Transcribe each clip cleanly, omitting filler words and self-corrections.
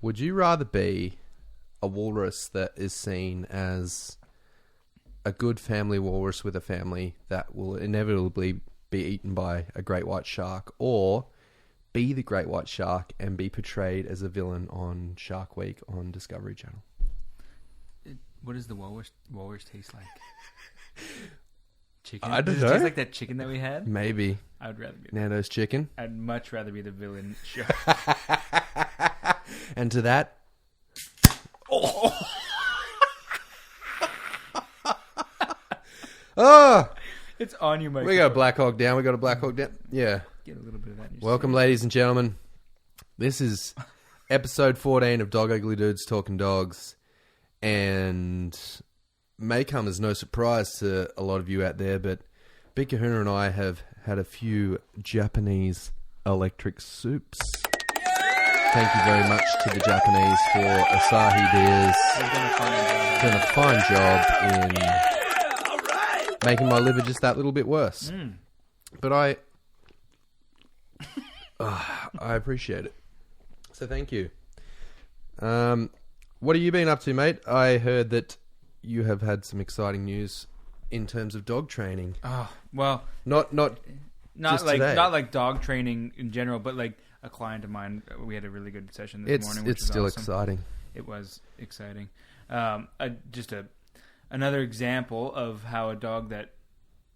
Would you rather be a walrus that is seen as a good family walrus with a family that will inevitably be eaten by a great white shark, or be the great white shark and be portrayed as a villain on Shark Week on Discovery Channel? What does the walrus taste like? Chicken? I don't Does know. it taste like that chicken that we had? Maybe. I would rather be Nando's chicken. I'd much rather be the villain shark. And to that... Oh! Oh! It's on your mic. We got a Black Hawk down. Yeah. Get a little bit of that in your Welcome, ladies and gentlemen. This is episode 14 of Dog Ugly Dudes Talking Dogs. And may come as no surprise to a lot of you out there, but Big Kahuna and I have had a few Japanese electric soups. Thank you very much to the Japanese for Asahi beers. Done a fine job in making my liver just that little bit worse. But I appreciate it. So thank you. What have you been up to, mate? I heard that you have had some exciting news in terms of dog training. Oh, well, Not just like today. not like dog training in general, but like a client of mine. We had a really good session this morning. Which It's still was awesome. exciting. It was exciting. Another example of how a dog that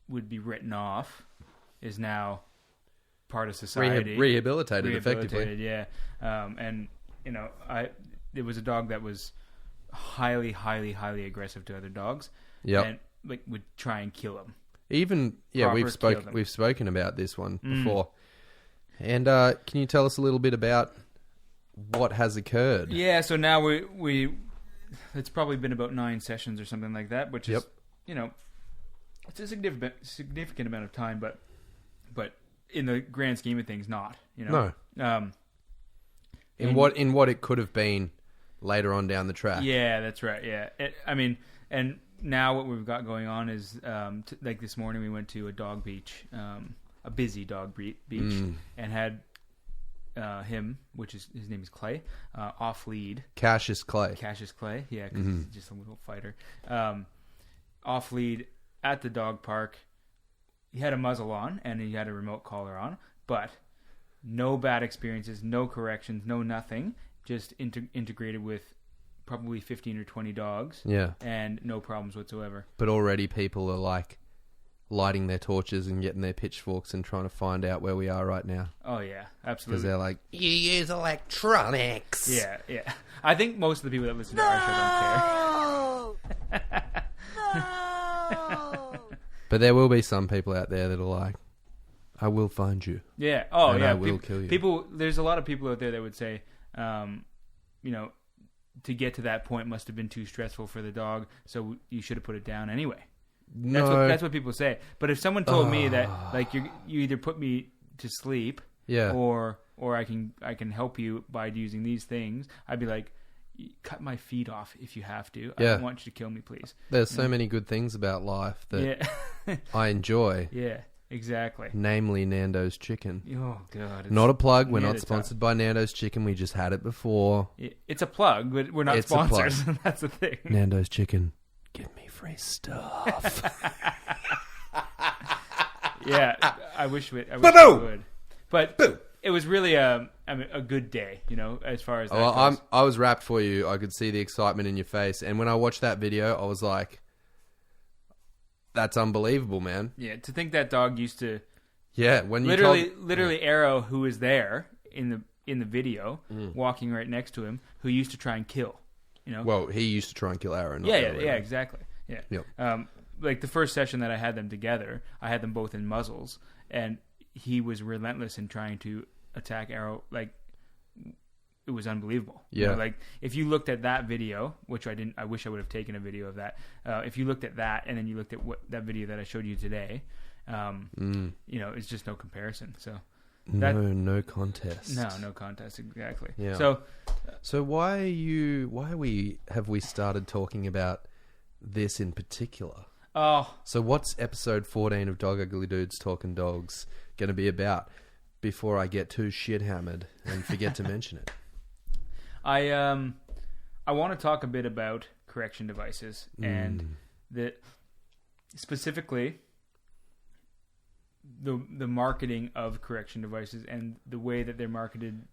would be written off is now part of society. Rehabilitated effectively. Yeah. And it was a dog that was highly, highly, highly aggressive to other dogs. Yep. And like would try and kill them. Even Proper kill them. we've spoken about this one before. And can you tell us a little bit about what has occurred? Yeah, so now we it's probably been about 9 sessions or something like that, which is it's a significant amount of time, but in the grand scheme of things, not. No. In what it could have been later on down the track. Yeah, that's right. Yeah, and now what we've got going on is like this morning we went to a dog beach, a busy dog beach, and had him, which is his name is Clay, off lead. Cassius Clay, yeah, because he's just a little fighter. Off lead at the dog park. He had a muzzle on and he had a remote collar on, but no bad experiences, no corrections, no nothing. Just integrated with probably 15 or 20 dogs. Yeah. And no problems whatsoever. But already people are like lighting their torches and getting their pitchforks and trying to find out where we are right now. Oh, yeah. Absolutely. Because they're like, you use electronics. Yeah, yeah. I think most of the people that listen to our show don't care. No! But there will be some people out there that are like, I will find you. Yeah. Oh, and yeah. I will kill you. There's a lot of people out there that would say, to get to that point must have been too stressful for the dog, so you should have put it down anyway. That's what people say. But if someone told me that, like, you either put me to sleep, or I can help you by using these things, I'd be like, cut my feet off if you have to. I don't want you to kill me, please. There's so many good things about life that I enjoy. Yeah, exactly. Namely Nando's chicken. Oh, God. Not a plug. We're not sponsored by Nando's chicken. We just had it before. It's a plug, but we're not sponsors. That's the thing. Nando's chicken. Give me free stuff. Yeah, I wish we would. But it was really a good day, as far as that goes. I was wrapped for you. I could see the excitement in your face. And when I watched that video, I was like, that's unbelievable, man. Yeah, to think that dog used to when you literally Arrow, who was there in the video, walking right next to him, who used to try and kill. Well, he used to try and kill Arrow. Yeah, exactly. Yeah. Yep. Like the first session that I had them together, I had them both in muzzles, and he was relentless in trying to attack Arrow. Like, it was unbelievable. Yeah. Like, if you looked at that video, which I didn't, I wish I would have taken a video of that. If you looked at that and then you looked at that video that I showed you today, it's just no comparison. So. No contest. No contest, exactly. Yeah. So why have we started talking about this in particular? Oh. So what's episode 14 of Dog Ugly Dudes Talking Dogs going to be about before I get too shit hammered and forget to mention it? I want to talk a bit about correction devices and specifically the marketing of correction devices and the way that they're marketed,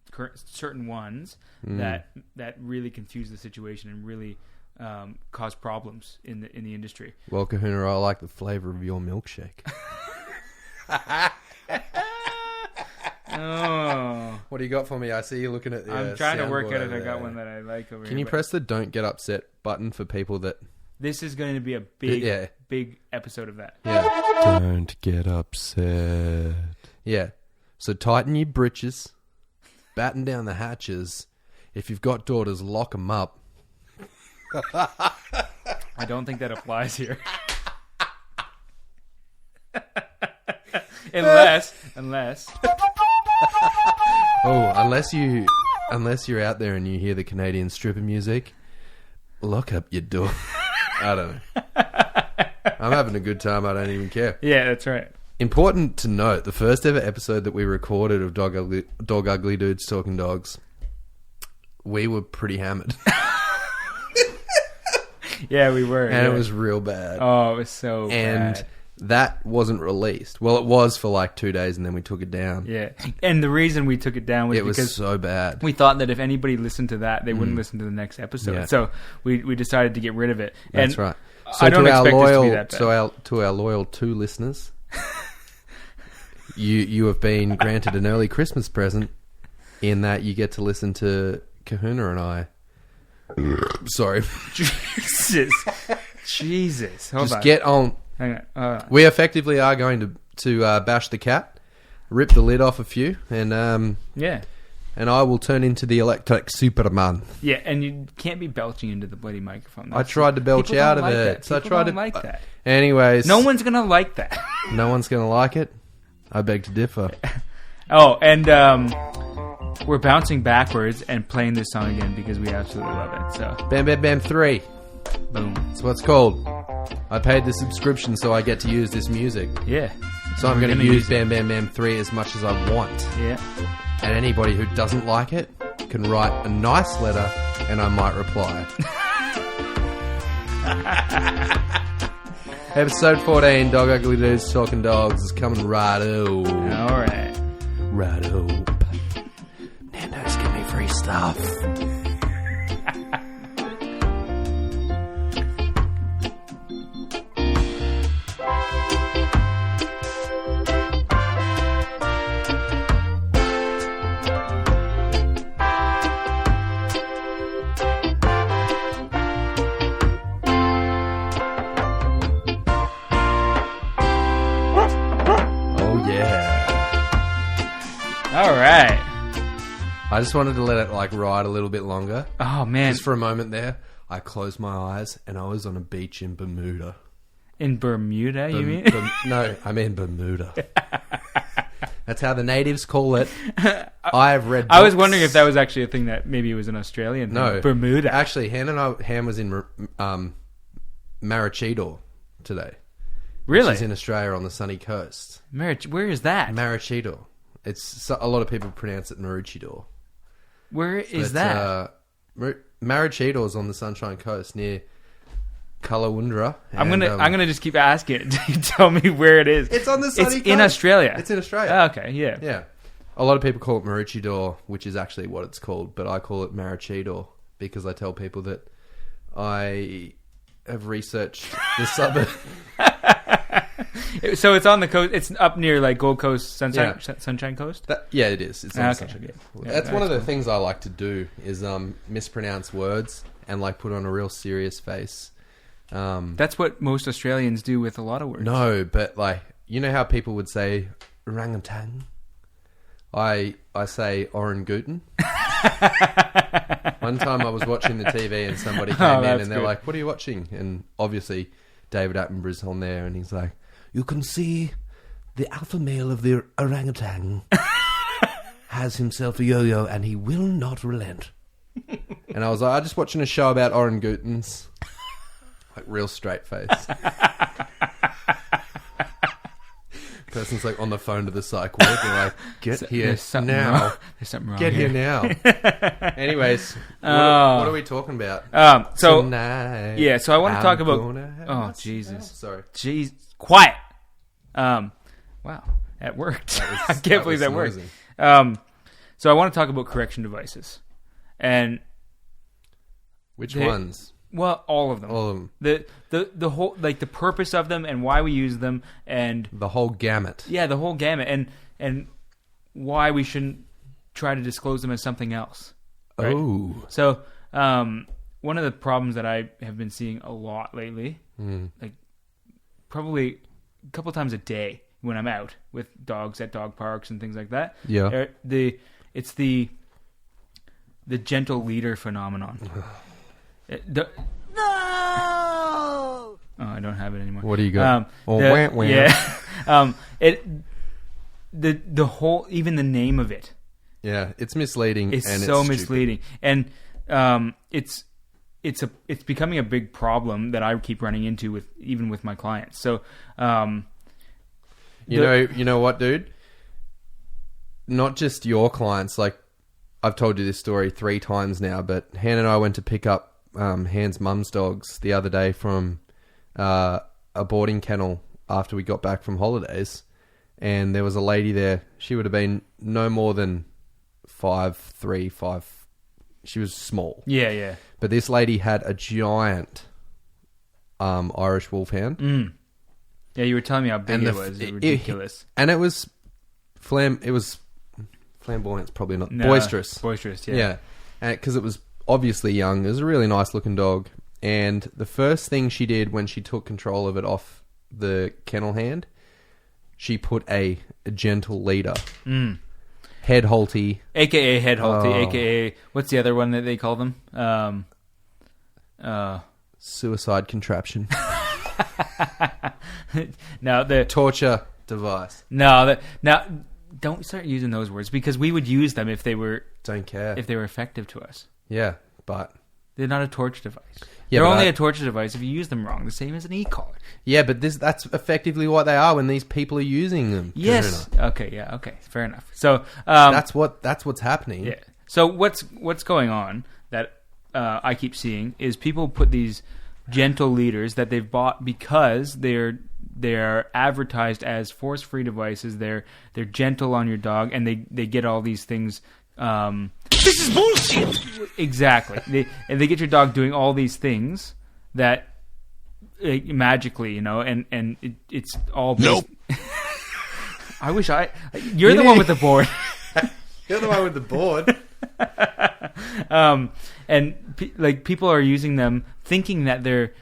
certain ones that really confuse the situation and really cause problems in the industry. Well, Kahuna, I like the flavor of your milkshake. Oh, What do you got for me? I see you looking at the I'm trying to work soundboard out if over I got there. one that I like over here. Can you but press the "Don't Get Upset" button for people that? This is going to be a big, Yeah. big episode of that. Yeah. Don't get upset. Yeah. So tighten your britches, batten down the hatches. If you've got daughters, lock them up. I don't think that applies here. unless Oh, unless you're out there and you hear the Canadian stripper music, lock up your door. I don't know. I'm having a good time. I don't even care. Yeah, that's right. Important to note, the first ever episode that we recorded of Dog Ugly Dudes Talking Dogs, we were pretty hammered. Yeah, we were. And yeah. it was real bad. Oh, it was so And bad. that wasn't released. Well, it was for like 2 days and then we took it down. Yeah. And the reason we took it down was It was because so bad. we thought that if anybody listened to that, they wouldn't listen to the next episode. Yeah. So we decided to get rid of it. That's and right. So I don't to our expect this to loyal, be that bad. to our loyal 2 listeners, you have been granted an early Christmas present in that you get to listen to Kahuna and I. Sorry. Jesus. Hold Just on. get on. Hang on. We effectively are going to bash the cat, rip the lid off a few, and Yeah. I will turn into the electric Superman. Yeah, and you can't be belching into the bloody microphone. I tried to belch People out don't of like it. that. So I People tried don't to like that. Anyways, No one's going to like that. no one's going to like it. I beg to differ. Oh, and we're bouncing backwards and playing this song again because we absolutely love it. So, Bam Bam Bam 3. boom. That's what it's called. I paid the subscription so I get to use this music. Yeah. So I'm We're going to gonna use it. Bam Bam Bam 3 as much as I want. Yeah. And anybody who doesn't like it can write a nice letter and I might reply. Episode 14, Dog Ugly Dudes Talking Dogs, is coming right-o. All right. Right-o. Nando's, give me free stuff. Oh, yeah. All right. I just wanted to let it, like, ride a little bit longer. Oh, man. Just for a moment there, I closed my eyes and I was on a beach in Bermuda. In Bermuda, you mean? No, I mean Bermuda. That's how the natives call it. I've read books. I was wondering if that was actually a thing that maybe it was an Australian thing. No. Bermuda. Actually, Ham was in Maroochydore today. Really? Which is in Australia on the sunny coast. Where is that? Maroochydore. A lot of people pronounce it Maroochydore. Where is But, that? Maroochydore is on the Sunshine Coast near Caloundra. I'm gonna just keep asking until you tell me where it is. It's on the sunny It's coast. in Australia. It's in Australia. Oh, okay, yeah. Yeah. A lot of people call it Maroochydore, which is actually what it's called, but I call it Maroochydore because I tell people that I have researched the suburb. So it's on the coast. It's up near like Gold Coast, Sunshine Coast. Yeah, it is. It's on Okay. Sunshine Coast. Yeah, That's one of that's the things I like to do is mispronounce words and like put on a real serious face. That's what most Australians do with a lot of words. No, but like you know how people would say orangutan. I say orangutan. One time I was watching the TV and somebody came in that's and they're good. like, "What are you watching?" And obviously David Attenborough's on there and he's like, "You can see the alpha male of the orangutan has himself a yo-yo and he will not relent." And I was like, "I'm just watching a show about orangutans." Like real straight face. But person's like on the phone to the psych ward. They're like, get here now. Wrong. There's something wrong. Get here now. Anyways, what are we talking about? So tonight, yeah, so I want to talk about. Oh Jesus! Sorry. Jeez, quiet. Wow, that worked. I can't believe that worked. So I want to talk about correction devices, and which ones? Well, all of them. All of them. The whole, like, the purpose of them and why we use them, and the whole gamut. Yeah, the whole gamut, and why we shouldn't try to disclose them as something else. Right? Oh. So, one of the problems that I have been seeing a lot lately, like probably a couple times a day when I'm out with dogs at dog parks and things like that. Yeah. It's the gentle leader phenomenon. No! Oh, I don't have it anymore. What do you got? Yeah. The whole, even the name of it. Yeah, it's misleading. It's and so it's misleading, and it's becoming a big problem that I keep running into with my clients. So, you know what, dude? Not just your clients. Like, I've told you this story 3 times now, but Han and I went to pick up Han's mum's dogs the other day from a boarding kennel after we got back from holidays, and there was a lady there. She would have been no more than 5'3". She was small. Yeah. But this lady had a giant Irish Wolfhound. Yeah, you were telling me how big it was. It was ridiculous. And it was flamboyant's probably not. Boisterous. Boisterous, yeah. Yeah. Because it was obviously young. It was a really nice looking dog. And the first thing she did when she took control of it off the kennel hand, she put a gentle leader. Head halty. AKA head halty, AKA, what's the other one that they call them? Suicide contraption. No, the torture device. Now, don't start using those words, because we would use them if they were... Don't care. If they were effective to us. Yeah, but... They're not a torture device. Yeah, they're only a torture device if you use them wrong, the same as an e-collar. Yeah, but that's effectively what they are when these people are using them. Yes. Kahuna. Okay, yeah, okay. Fair enough. So... that's what's happening. Yeah. So what's going on that I keep seeing is people put these gentle leaders that they've bought because they're advertised as force-free devices. They're gentle on your dog, and they get all these things. This is bullshit. Exactly. They get your dog doing all these things that magically, and it's all. Nope. I wish you're the one with the board. You're the one with the board. And people are using them thinking that they're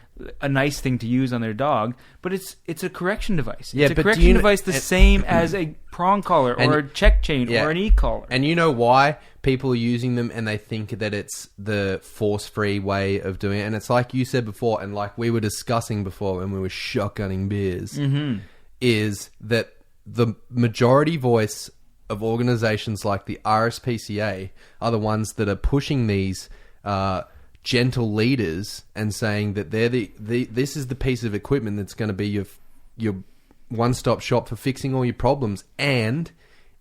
a nice thing to use on their dog, but it's a correction device. Yeah, it's a but correction device the same as a prong collar or a check chain or an e-collar. And you know why people are using them, and they think that it's the force-free way of doing it. And it's like you said before, and like we were discussing before when we were shotgunning beers, is that the majority voice of organizations like the RSPCA are the ones that are pushing these gentle leaders and saying that they're this is the piece of equipment that's going to be your one-stop shop for fixing all your problems, and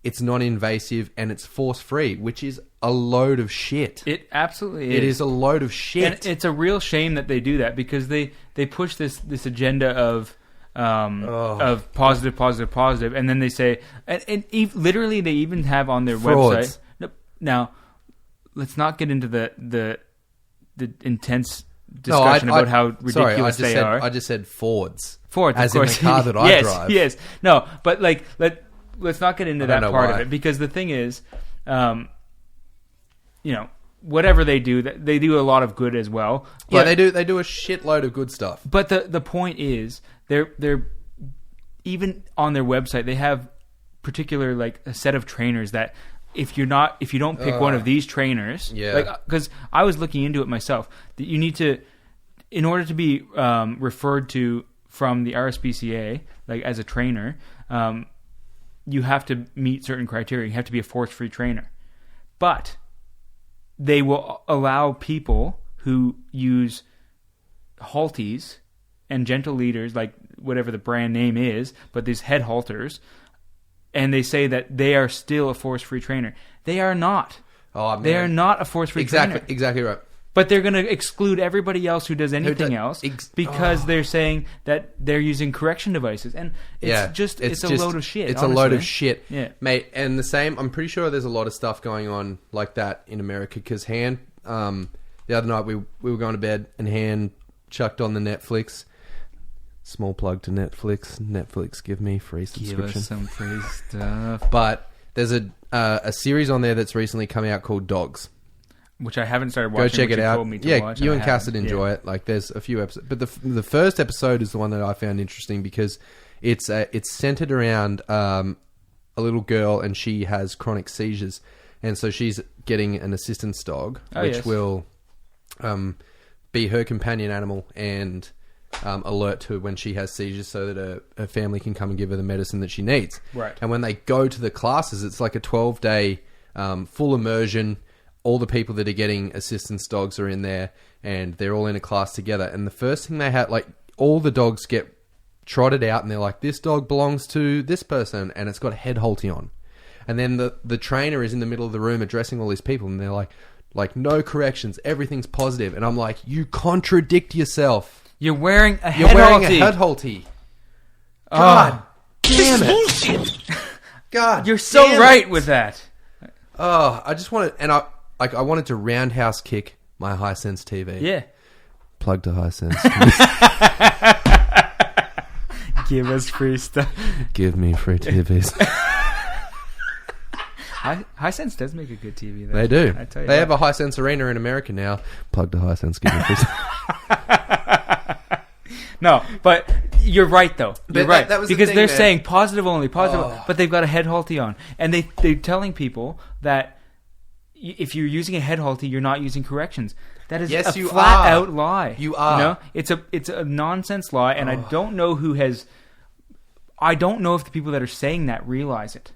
it's non-invasive and it's force-free, which is a load of shit. It absolutely is. It is a load of shit. And it's a real shame that they do that, because they push this agenda of positive, and then they say, and literally they even have on their website. Now, let's not get into the intense discussion about how ridiculous they are. I just said Fords. Fords, as of course. in the car that I drive. Yes. No, but let's not get into that part of it, because the thing is, whatever they do a lot of good as well. Yeah, they do a shitload of good stuff. But the point is, they're even on their website, they have particular a set of trainers that if you don't pick one of these trainers, because I was looking into it myself, that you need to, in order to be referred to from the RSPCA as a trainer, you have to meet certain criteria. You have to be a force-free trainer, but they will allow people who use halties and gentle leaders, like whatever the brand name is, but these head halters, and they say that they are still a force-free trainer. They are not. Oh, man. They are not a force-free trainer. Exactly right. But they're going to exclude everybody else who does anything else because they're saying that they're using correction devices. And it's a load of shit. It's honestly. a load of shit. Yeah. Mate, and the same, I'm pretty sure there's a lot of stuff going on like that in America because Han, the other night we were going to bed and Han chucked on the Netflix. Small plug to Netflix. Netflix, give me free subscription. Give us some free stuff. But there's a series on there that's recently come out called Dogs. Which I haven't started watching. Go check it out. Told me to Yeah, watch, you and Cass would enjoy it. Like, there's a few episodes, but the first episode is the one that I found interesting because it's centered around a little girl and she has chronic seizures, and so she's getting an assistance dog, which will be her companion animal and alert to when she has seizures, so that her family can come and give her the medicine that she needs. Right. And when they go to the classes, it's like a 12-day full immersion. All the people that are getting assistance dogs are in there, and they're all in a class together. And the first thing they had, like, all the dogs get trotted out, and they're like, this dog belongs to this person, and it's got a head halty on. And then the trainer is in the middle of the room addressing all these people, and they're like no corrections, everything's positive. And I'm like, you contradict yourself. You're wearing a You're head wearing halty. a head halty. God damn it. Bullshit. God, You're so damn right it. with that. Oh, I just wanted, and I wanted to roundhouse kick my Hisense TV. Yeah. Plug to Hisense. Give us free stuff. Give me free TVs. Hisense does make a good TV, though. They do. I tell you They what. have a Hisense arena in America now. Plug to Hisense. Give me free stuff. No, but you're right, though. You're But right. that was the because thing, they're man. saying positive only, positive, Oh. but they've got a head halty on. And they're telling people that if you're using a head halty, you're not using corrections. That is Yes, a you flat are. out lie. You are. You know? It's a nonsense lie, and I don't know who has... I don't know if the people that are saying that realize it.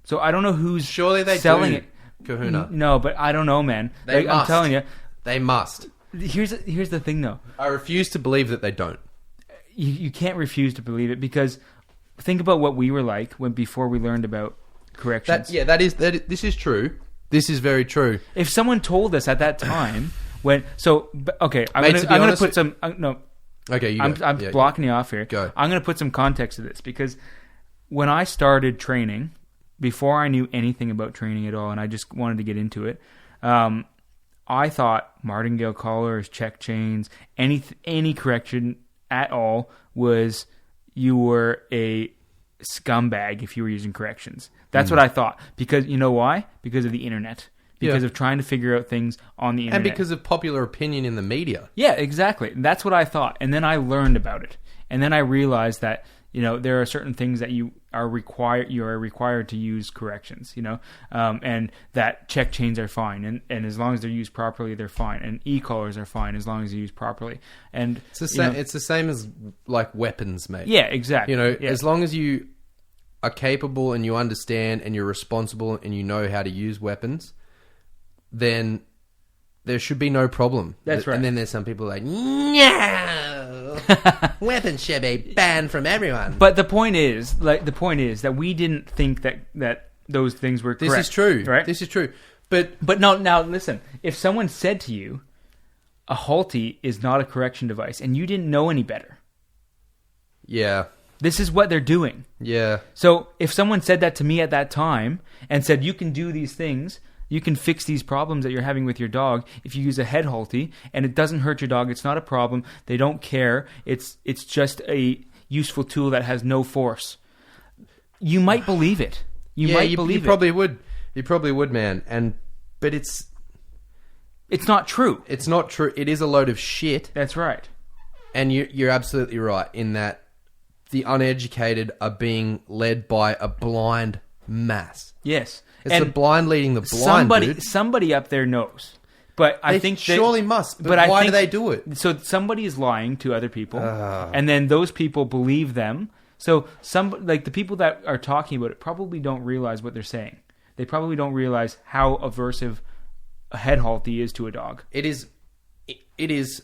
So I don't know who's Surely they selling do, it. Kahuna. No, but I don't know, man. They I'm must. telling you. They must. Here's the thing, though. I refuse to believe that they don't. You can't refuse to believe it, because think about what we were like before we learned about corrections. This is true. This is very true. If someone told us at that time I'm Mate, to be gonna honest- put some no. Okay, you I'm go. I'm Yeah. blocking you off here. Go. I'm going to put some context to this, because when I started training, before I knew anything about training at all, and I just wanted to get into it, I thought martingale collars, check chains, any correction at all was you were a scumbag if you were using corrections. That's what I thought. Because you know why? Because of the internet. Because of trying to figure out things on the internet. And because of popular opinion in the media. Yeah, exactly. That's what I thought. And then I learned about it. And then I realized that, there are certain things that you are required to use corrections, and that check chains are fine. And as long as they're used properly, they're fine. And e-collars are fine as long as they're used properly. And It's the same as like weapons, mate. yeah, exactly. As long as you are capable and you understand and you're responsible and you know how to use weapons, then there should be no problem. That's right. And then there's some people like, no, weapons should be banned from everyone. But the point is that we didn't think that those things were correct. This is true. Right? This is true. But no, now listen. If someone said to you, a halty is not a correction device, and you didn't know any better, yeah, this is what they're doing. yeah. So if someone said that to me at that time and said, you can do these things, you can fix these problems that you're having with your dog if you use a head halty, and it doesn't hurt your dog, it's not a problem, they don't care, it's just a useful tool that has no force, you might believe it. You probably would. You probably would, man. But it's not true. It's not true. It is a load of shit. That's right. And you're absolutely right in that the uneducated are being led by a blind mass. Yes. It's and the blind leading the blind, dude. Somebody up there knows. But I think surely must. But why do they do it? So somebody is lying to other people, and then those people believe them. So the people that are talking about it probably don't realize what they're saying. They probably don't realize how aversive a head halty is to a dog. It is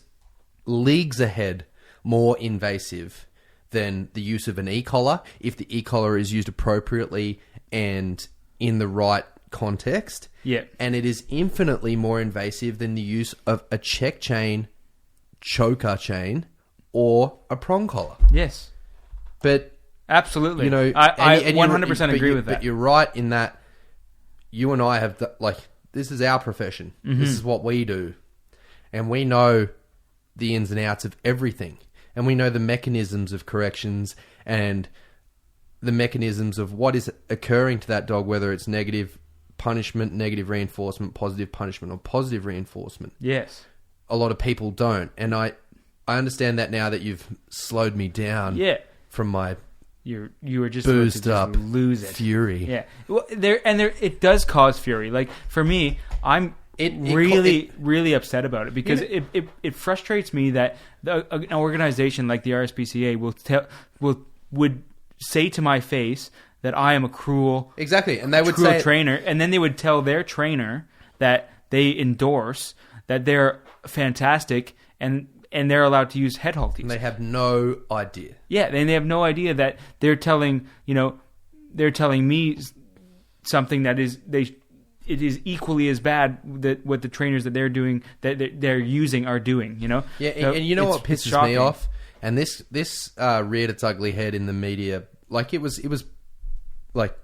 leagues ahead more invasive than the use of an e-collar if the e-collar is used appropriately and in the right context. Yeah. And it is infinitely more invasive than the use of a check chain, choker chain, or a prong collar. Yes. But absolutely. you know, I and 100% agree with that. But you're right in that you and I have this is our profession. Mm-hmm. This is what we do, and we know the ins and outs of everything, and we know the mechanisms of corrections and the mechanisms of what is occurring to that dog, whether it's negative punishment, negative reinforcement, positive punishment, or positive reinforcement. Yes. A lot of people don't, and I understand that now that you've slowed me down. Yeah. From my you were just boozed about to up lose it. fury. Yeah. Well, it does cause fury. Like for me, I'm really upset about it because it frustrates me that an organization like the RSPCA would say to my face that I am a cruel and they would say trainer, and then they would tell their trainer that they endorse that they're fantastic and they're allowed to use head halties. And they have no idea. Yeah, and they have no idea that they're telling me something that it is equally as bad that what the trainers that they're doing that they're using are doing. You know. Yeah, so and you know what pisses shocking. me off? And this reared its ugly head in the media. Like it was like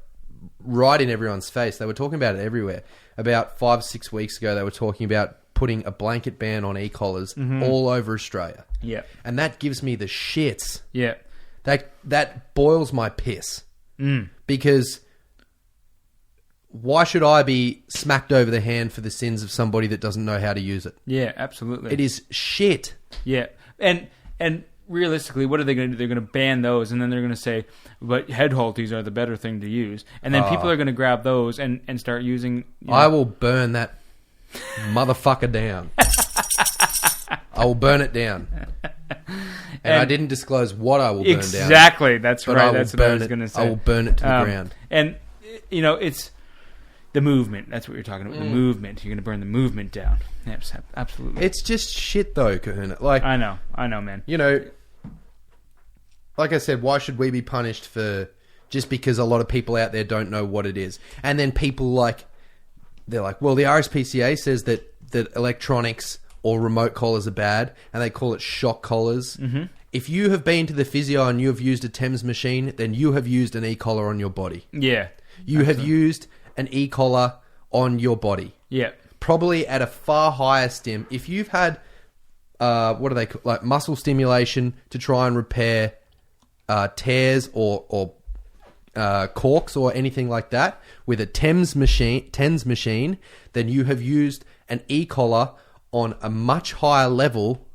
right in everyone's face. They were talking about it everywhere. About 5-6 weeks ago, they were talking about putting a blanket ban on e-collars all over Australia. Yeah. And that gives me the shits. Yeah. That boils my piss. Because why should I be smacked over the hand for the sins of somebody that doesn't know how to use it? Yeah, absolutely. It is shit. Yeah. And realistically, what are they going to do? They're going to ban those, and then they're going to say, but head halties are the better thing to use. And then people are going to grab those and start using... I will burn that motherfucker down. I will burn it down. And I didn't disclose what I will burn down. Exactly. That's right. That's what I was going to say. I will burn it to the ground. And, it's the movement. That's what you're talking about. The movement. You're going to burn the movement down. Yes, absolutely. It's just shit, though, Kahuna. Like, I know, man. You know, like I said, why should we be punished for just because a lot of people out there don't know what it is? And then people they're like, well, the RSPCA says that electronics or remote collars are bad, and they call it shock collars. Mm-hmm. If you have been to the physio and you have used a TEMS machine, then you have used an e-collar on your body. Yeah. You have used an e-collar on your body. Yeah. Probably at a far higher stim. If you've had, what are they called? Like muscle stimulation to try and repair tears or corks or anything like that with a TEMS machine, then you have used an e-collar on a much higher level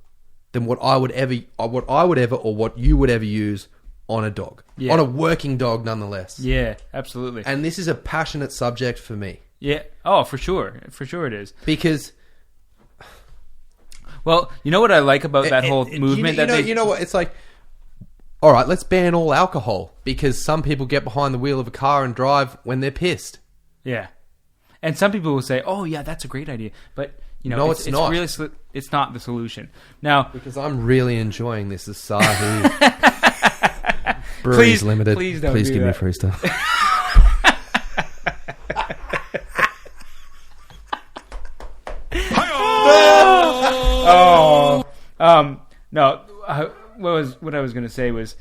than what you would ever use on a dog. Yeah. On a working dog, nonetheless. Yeah, absolutely. And this is a passionate subject for me. Yeah. Oh, for sure. For sure it is. Because... Well, you know what I like about that whole movement? You know what? It's like, all right, let's ban all alcohol because some people get behind the wheel of a car and drive when they're pissed. Yeah. And some people will say, oh, yeah, that's a great idea. But... No, it's not. Really, it's not the solution. Now, because I'm really enjoying this as sooooo. Breweries Limited. Please don't give that. me free stuff. No. What I was going to say was,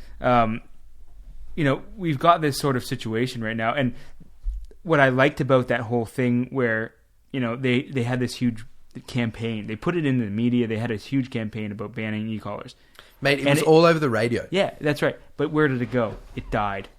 we've got this sort of situation right now, and what I liked about that whole thing, where they had this huge campaign. They put it in the media. They had a huge campaign about banning e-collars. Mate, it was all over the radio. Yeah, that's right. But where did it go? It died.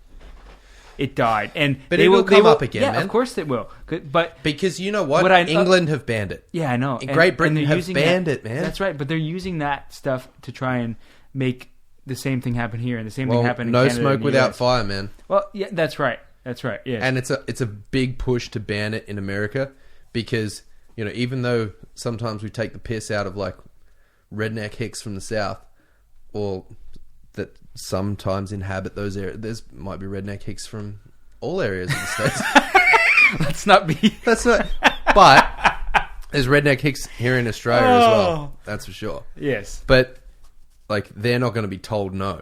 And but it will come up again, yeah, man. Of course it will. But because you know what? England have banned it. Yeah, I know. Great Britain have banned it, man. That's right. But they're using that stuff to try and make the same thing happen here and the same thing happen in Canada. No smoke without fire, man. Well, yeah, that's right. Yeah. And it's a big push to ban it in America because... even though sometimes we take the piss out of like redneck hicks from the South, or that sometimes inhabit those areas, there might be redneck hicks from all areas of the States. Let's not be. That's not. But there's redneck hicks here in Australia as well. That's for sure. Yes. But like they're not going to be told no.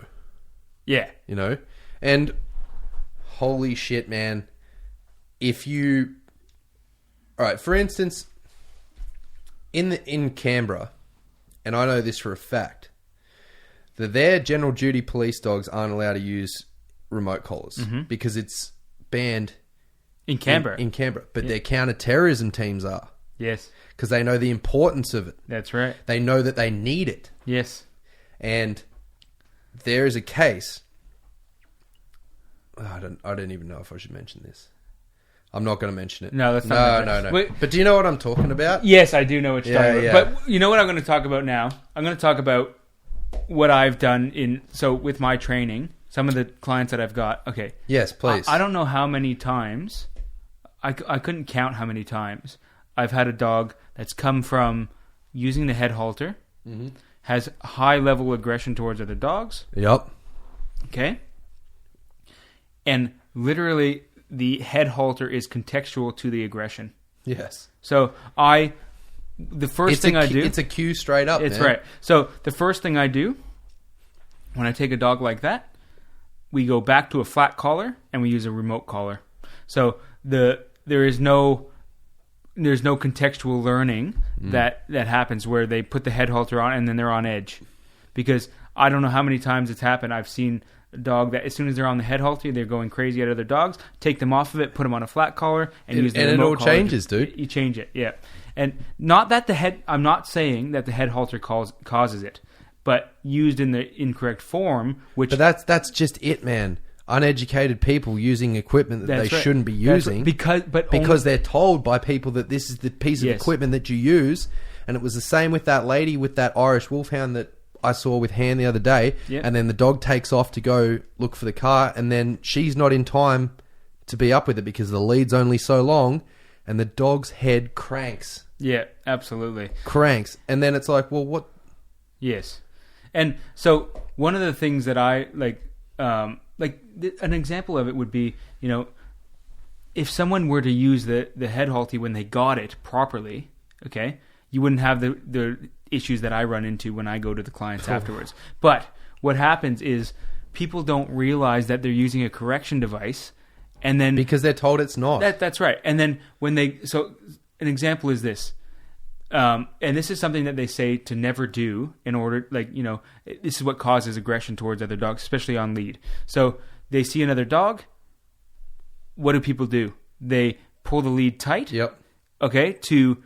Yeah. You know? And holy shit, man. If you... Alright, for instance, in Canberra, and I know this for a fact, that their general duty police dogs aren't allowed to use remote collars because it's banned In Canberra. in Canberra. But their counter-terrorism teams are. Yes. Because they know the importance of it. That's right. They know that they need it. Yes. And there is a case. I don't even know if I should mention this. I'm not going to mention it. No, that's not. No. Wait. But do you know what I'm talking about? Yes, I do know what you're talking about. Yeah. But you know what I'm going to talk about now? I'm going to talk about what I've done with my training, some of the clients that I've got. Okay. Yes, please. I don't know how many times, I couldn't count how many times I've had a dog that's come from using the head halter, has high level aggression towards other dogs. Yep. Okay. And literally the head halter is contextual to the aggression. Yes. So the first thing I do... It's a cue straight up, It's man. right. So the first thing I do when I take a dog like that, we go back to a flat collar and we use a remote collar. So there's no contextual learning that happens where they put the head halter on and then they're on edge. Because I don't know how many times it's happened. I've seen a dog that as soon as they're on the head halter, they're going crazy at other dogs. Take them off of it, put them on a flat collar, and use the remote collar. And it all changes, dude. You change it, yeah. And not that I'm not saying that the head halter causes it, but used in the incorrect form, which... But that's just it, man. Uneducated people using equipment that they shouldn't be using because they're told by people that this is the piece of equipment that you use. And it was the same with that lady with that Irish wolfhound that I saw with Han the other day. Yep. And then the dog takes off to go look for the car, and then she's not in time to be up with it because the lead's only so long, and the dog's head cranks. Yeah, absolutely. Cranks. And then it's like, well, what? Yes. And so one of the things that I an example of it would be, if someone were to use the head halter when they got it properly, okay, you wouldn't have the issues that I run into when I go to the clients afterwards. But what happens is people don't realize that they're using a correction device, and then because they're told it's not. That's right. And then so an example is this. And this is something that they say to never do in order, this is what causes aggression towards other dogs, especially on lead. So they see another dog. What do people do? They pull the lead tight. Yep. Okay. To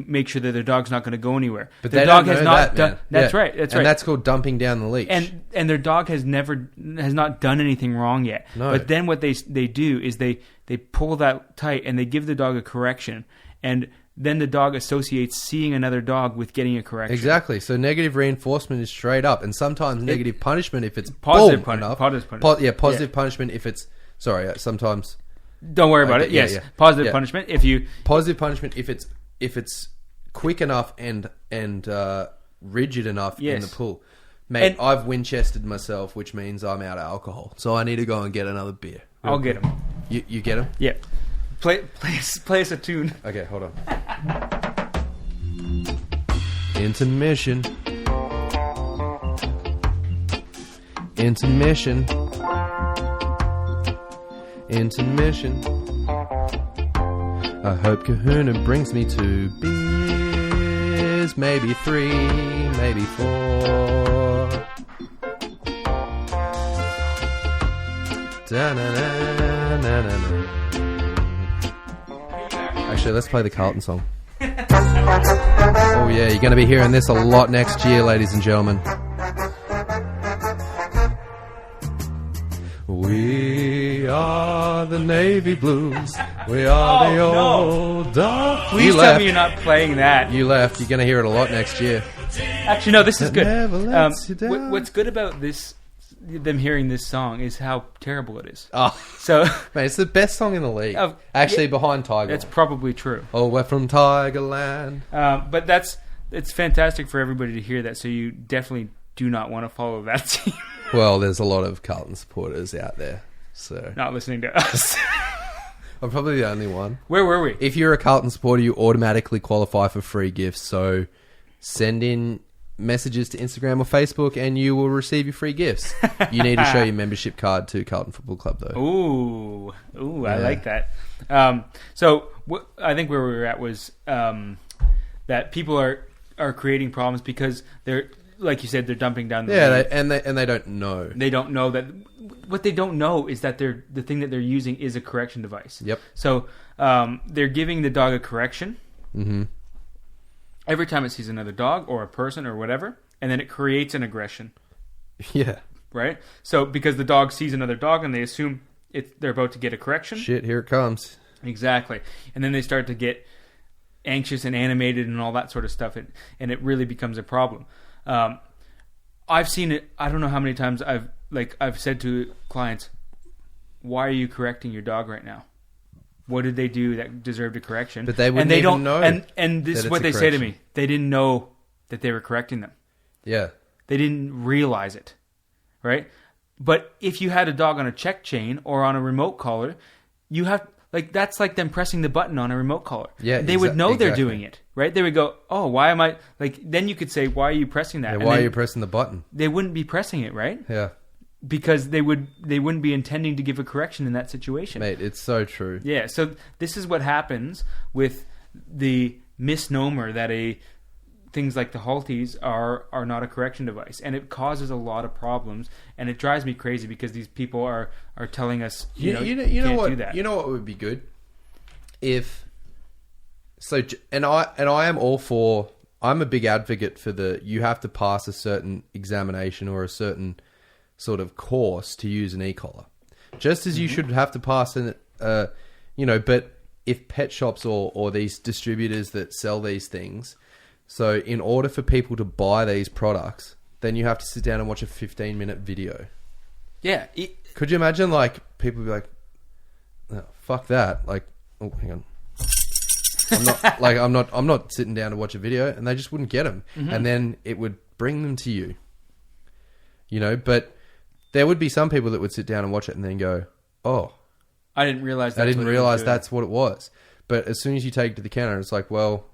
make sure that their dog's not going to go anywhere. But their they dog don't has know not that, done. man. That's right. That's right. And that's called dumping down the leash. And their dog has not done anything wrong yet. No. But then what they do is they pull that tight and they give the dog a correction, and then the dog associates seeing another dog with getting a correction. Exactly. So negative reinforcement is straight up, and sometimes negative punishment if it's positive enough. Positive Punishment if it's sometimes. Don't worry about it. Yes, yeah. Positive punishment if you positive punishment if it's quick enough and rigid enough in the pull. Mate, I've Winchestered myself, which means I'm out of alcohol, so I need to go and get another beer. I'll get him. You get him? Yeah. Play us a tune. Okay, hold on. Intermission. I hope Kahuna brings me 2 beers, maybe 3, maybe 4. Da-na-na-na-na-na. Actually, let's play the Carlton song. Oh yeah, you're going to be hearing this a lot next year, ladies and gentlemen. We are the Navy Blues. We are the old dog. Please tell me you're not playing that. You left. You're going to hear it a lot next year. Actually, no, this is good. Never lets you down. What's good about them hearing this song is how terrible it is. Oh, so man, it's the best song in the league. Actually, behind Tiger. That's probably true. Oh, we're from Tigerland. But it's fantastic for everybody to hear that. So you definitely do not want to follow that team. Well, there's a lot of Carlton supporters out there, so not listening to us. I'm probably the only one. Where were we? If you're a Carlton supporter, you automatically qualify for free gifts. So send in messages to Instagram or Facebook, and you will receive your free gifts. You need to show your membership card to Carlton Football Club, though. Ooh, Yeah. I like that. I think where we were at was that people are creating problems because they're, like you said, they're dumping down the lead. and they don't know. They don't know that. What they don't know is that the thing that they're using is a correction device. Yep. So they're giving the dog a correction every time it sees another dog or a person or whatever, and then it creates an aggression. Yeah. Right? So because the dog sees another dog and they assume they're about to get a correction. Shit, here it comes. Exactly. And then they start to get anxious and animated and all that sort of stuff, and it really becomes a problem. I've seen it. I don't know how many times I've said to clients, "Why are you correcting your dog right now? What did they do that deserved a correction?" But they wouldn't even know. And this is that what they it's a say to correction. me. They didn't know that they were correcting them. Yeah. They didn't realize it, right? But if you had a dog on a check chain or on a remote collar, you have that's like them pressing the button on a remote collar. Yeah, they would know they're exactly. doing it, right? They would go, "Oh, why am I?" Then you could say, "Why are you pressing that?" Yeah, And why then are you pressing the button? They wouldn't be pressing it, right? Yeah. Because they wouldn't be intending to give a correction in that situation. Mate, it's so true. Yeah, so this is what happens with the misnomer that things like the Halties are not a correction device, and it causes a lot of problems, and it drives me crazy because these people are telling us you can't what do that. You know what would be good if and I am all for. I'm a big advocate for you have to pass a certain examination or a certain sort of course to use an e-collar, just as you should have to pass but if pet shops or these distributors that sell these things, so in order for people to buy these products, then you have to sit down and watch a 15-minute video. Yeah. Could you imagine, people be like, "Oh, fuck that." Like, oh, hang on. I'm not sitting down to watch a video, and they just wouldn't get them. And then it would bring them to you. But there would be some people that would sit down and watch it and then go, "Oh, I didn't realize I didn't realize that's what it was." But as soon as you take it to the counter, it's like, well,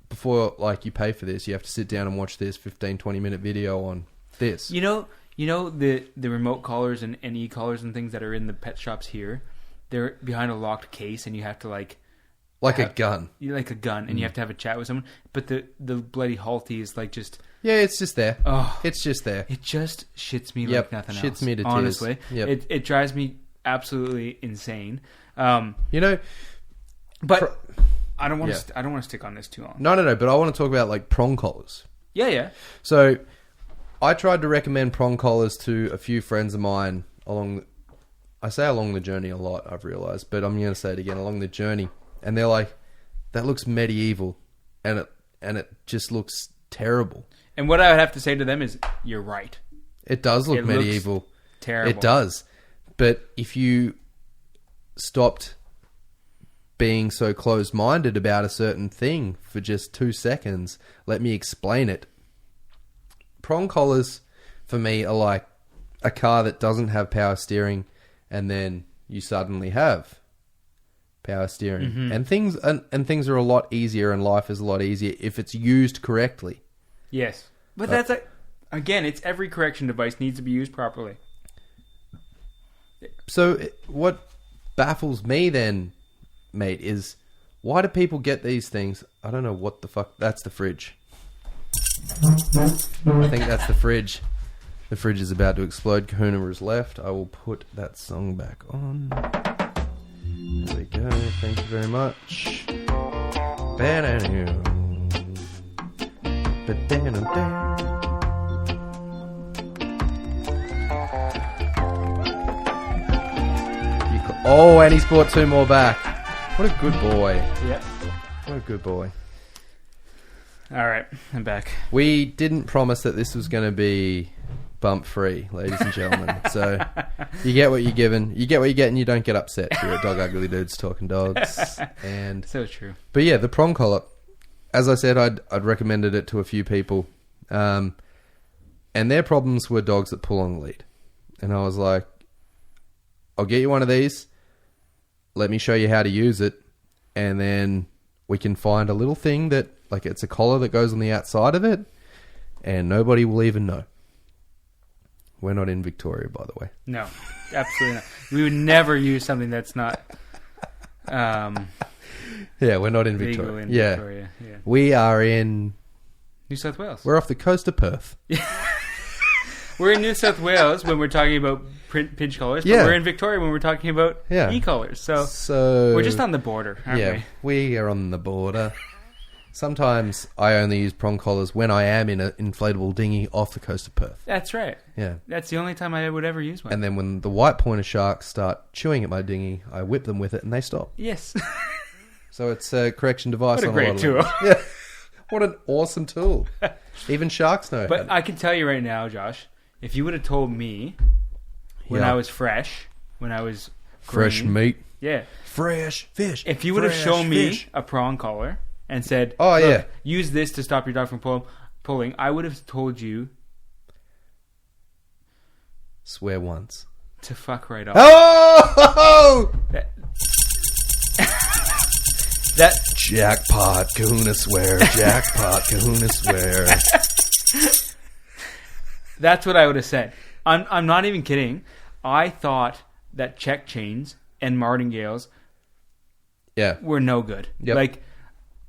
before you pay for this, you have to sit down and watch this 15-20 minute video on this. You know the remote collars and e-collars and things that are in the pet shops here, they're behind a locked case, and you have to a gun. like a gun, and you have to have a chat with someone. But the bloody Halty is just Yeah, it's just there. oh, It's just there. it just shits me Yep, like nothing else. shits me to tears. Honestly, Yep. it drives me absolutely insane. But I don't want to. I don't want to stick on this too long. No. But I want to talk about prong collars. Yeah. So I tried to recommend prong collars to a few friends of mine I say along the journey a lot, I've realized, but I'm going to say it again, along the journey. And they're like, "That looks medieval," and it just looks terrible. And what I would have to say to them is, you're right. It does look It looks medieval. terrible. It does. But if you stopped being so closed-minded about a certain thing for just 2 seconds, let me explain it. Prong collars, for me, are like a car that doesn't have power steering, and then you suddenly have power steering. And things are a lot easier, and life is a lot easier if it's used correctly. Yes, but that's again, it's every correction device needs to be used properly. So what baffles me then, mate, is why do people get these things? I don't know what the fuck. That's the fridge. I think that's the fridge. The fridge is about to explode. Kahuna is left. I will put that song back on. There we go. Thank you very much. Oh, and he's brought 2 more back. What a good boy. Yep. What a good boy. All right, I'm back. We didn't promise that this was going to be bump free, ladies and gentlemen. So you get what you're given. You get what you get, and you don't get upset here at Dog Ugly Dudes Talking Dogs. And So true. but yeah, the prong collar. As I said, I'd recommended it to a few people, and their problems were dogs that pull on the lead. And I was like, "I'll get you one of these. Let me show you how to use it, and then we can find a little thing that, it's a collar that goes on the outside of it, and nobody will even know. We're not in Victoria, by the way. No, absolutely not. We would never use something that's not Yeah, we're not in legal Victoria. in Yeah. Victoria. Yeah. We are in... New South Wales. We're off the coast of Perth. We're in New South Wales when we're talking about pinch collars, but Yeah. we're in Victoria when we're talking about Yeah. e-collars. So So... we're just on the border, aren't Yeah, we? we are on the border. Sometimes I only use prong collars when I am in an inflatable dinghy off the coast of Perth. That's right. Yeah. That's the only time I would ever use one. And then when the white pointer sharks start chewing at my dinghy, I whip them with it and they stop. Yes. So it's a correction device. What a on great lot of tool. levels. Yeah. What an awesome tool. Even sharks know. But I can tell you right now, Josh, if you would have told me when Yeah. I was fresh, when I was fresh green, meat. yeah. Fresh fish. If you would have Fresh shown me fish. a prong collar and said, Oh, "Look, yeah. use this to stop your dog from pulling," I would have told you Swear once. to fuck right off. Oh! That Jackpot, Kahuna swear. Jackpot, Kahuna swear. That's what I would have said. I'm not even kidding. I thought that check chains and martingales Yeah. were no good. Yep. Like,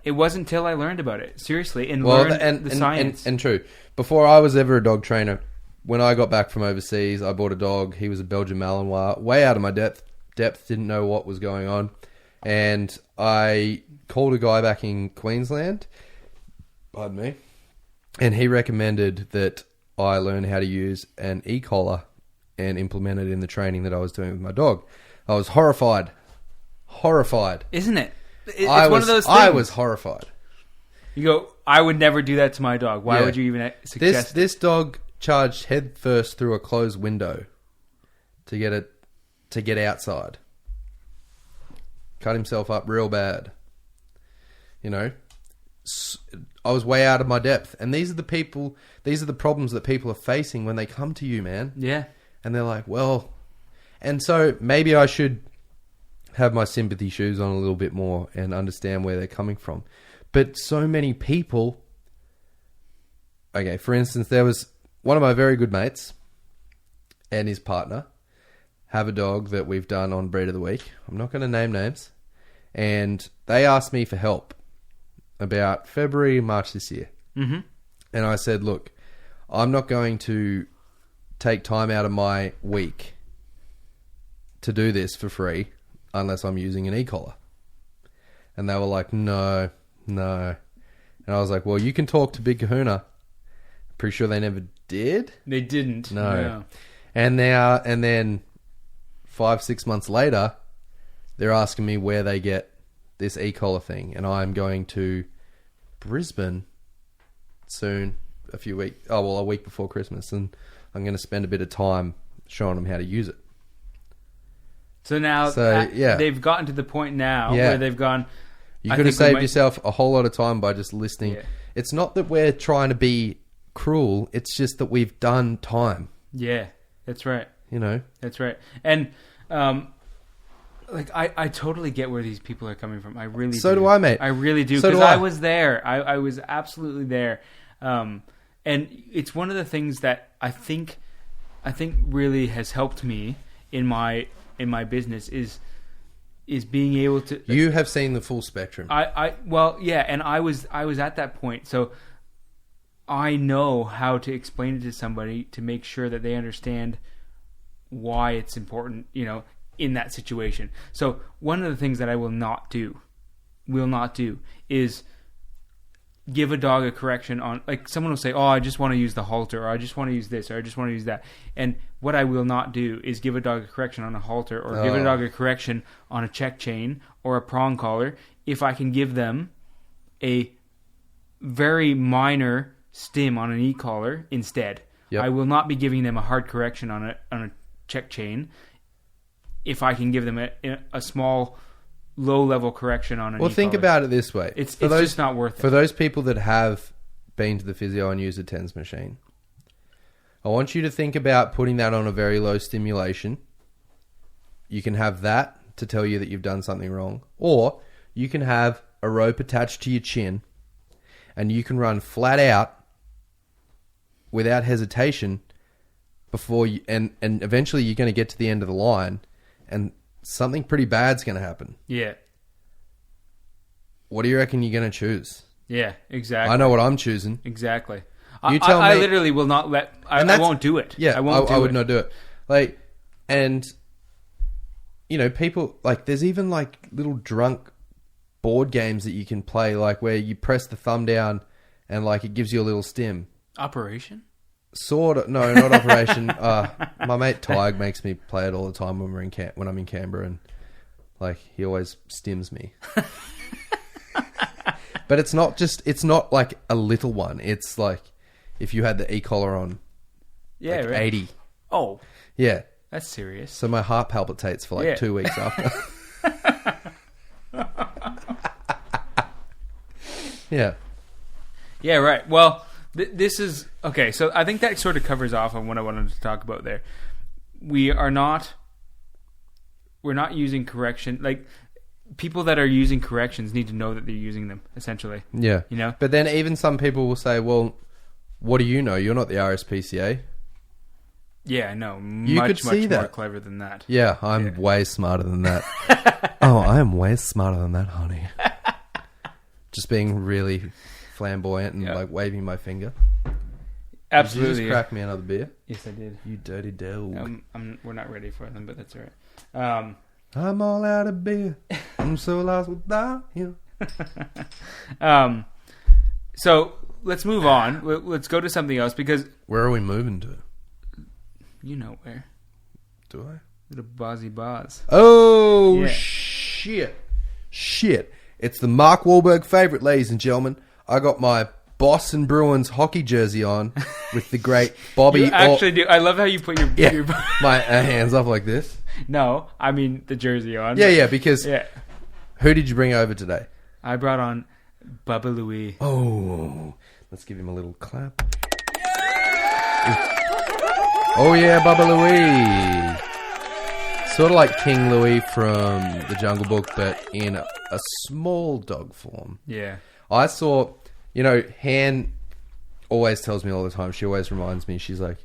it wasn't until I learned about it, seriously, and Well, learned the science. and true. Before I was ever a dog trainer, when I got back from overseas, I bought a dog. He was a Belgian Malinois, way out of my depth. Didn't know what was going on. And I called a guy back in Queensland, pardon me, and he recommended that I learn how to use an e-collar and implement it in the training that I was doing with my dog. I was horrified. Isn't it? It's I one of those things. I was horrified. You go, I would never do that to my dog. Why Yeah. would you even suggest This dog charged head first through a closed window to get outside. Cut himself up real bad. You know, I was way out of my depth, and these are the problems that people are facing when they come to you, man. Yeah. And they're like, well, and so maybe I should have my sympathy shoes on a little bit more and understand where they're coming from. But so many people, okay, for instance, there was one of my very good mates and his partner have a dog that we've done on Breed of the Week. I'm not going to name names. And they asked me for help about February, March this year. Mm-hmm. And I said, look, I'm not going to take time out of my week to do this for free unless I'm using an e-collar. And they were like, no. And I was like, well, you can talk to Big Kahuna. Pretty sure they never did. They didn't. No. And then 5-6 months later, they're asking me where they get this e-collar thing. And I'm going to Brisbane soon, a week before Christmas. And I'm going to spend a bit of time showing them how to use it. So now they've gotten to the point now where they've gone... You could have saved yourself a whole lot of time by just listening. Yeah. It's not that we're trying to be cruel. It's just that we've done time. Yeah, that's right. You know? That's right. And, I totally get where these people are coming from. I really do. So do I, mate. I really do. So Because do I. I was there. I was absolutely there. And it's one of the things that I think really has helped me in my business is being able to... You have seen the full spectrum. And I was at that point, so I know how to explain it to somebody to make sure that they understand why it's important, in that situation. So one of the things that I will not do is give a dog a correction on, like, someone will say, oh, I just want to use the halter, or I just want to use this, or I just want to use that. And what I will not do is give a dog a correction on a halter, or give a dog a correction on a check chain or a prong collar if I can give them a very minor stim on an e-collar instead. Yep. I will not be giving them a hard correction on a check chain if I can give them a small... low-level correction on an Well, think about it this way. It's just not worth it. For those people that have been to the physio and used a TENS machine, I want you to think about putting that on a very low stimulation. You can have that to tell you that you've done something wrong. Or you can have a rope attached to your chin and you can run flat out without hesitation before you, and eventually you're going to get to the end of the line and something pretty bad's going to happen. Yeah. What do you reckon you're going to choose? Yeah, exactly. I know what I'm choosing. Exactly. You tell I me. literally will not let... I won't do it. Yeah, I won't do it. I would not do it. Like, and, you know, people... Like, there's even, like, little drunk board games that you can play, like, where you press the thumb down and, like, it gives you a little stim. Operation? Sort of... No, not Operation. My mate Tig makes me play it all the time when when I'm in Canberra, and, like, he always stims me. But it's not like a little one. It's like if you had the e-collar on, Yeah, like right. 80. Oh, Yeah. that's serious. So my heart palpitates for like Yeah. 2 weeks after. Yeah. Yeah, right. Well, this is... Okay, so I think that sort of covers off on what I wanted to talk about there. We're not using correction... Like... People that are using corrections need to know that they're using them, essentially. Yeah. You know? But then even some people will say, well, what do you know? You're not the RSPCA. Yeah, I know. You could see much that. more clever than that. Yeah, I'm way smarter than that. Oh, I am way smarter than that, honey. Just being really flamboyant and like waving my finger. Absolutely. Did you just crack me another beer? Yes, I did. You dirty dog. We're not ready for them, but that's all right. I'm all out of beer. I'm so lost without you. So let's move on. Let's go to something else because Where are we moving to? you know where. Do I? The Bozzy Boz. Oh, Yeah. shit. It's the Mark Wahlberg favorite, ladies and gentlemen. I got my Boston Bruins hockey jersey on with the great Bobby. You actually do. I love how you put your... Yeah, my hands up like this. No, I mean the jersey on. Yeah, because Yeah. who did you bring over today? I brought on Bubba Louie. Oh, let's give him a little clap. Oh yeah, Bubba Louie. Sort of like King Louie from The Jungle Book, but in a small dog form. Yeah. I saw, you know, Han always tells me all the time. She always reminds me. She's like,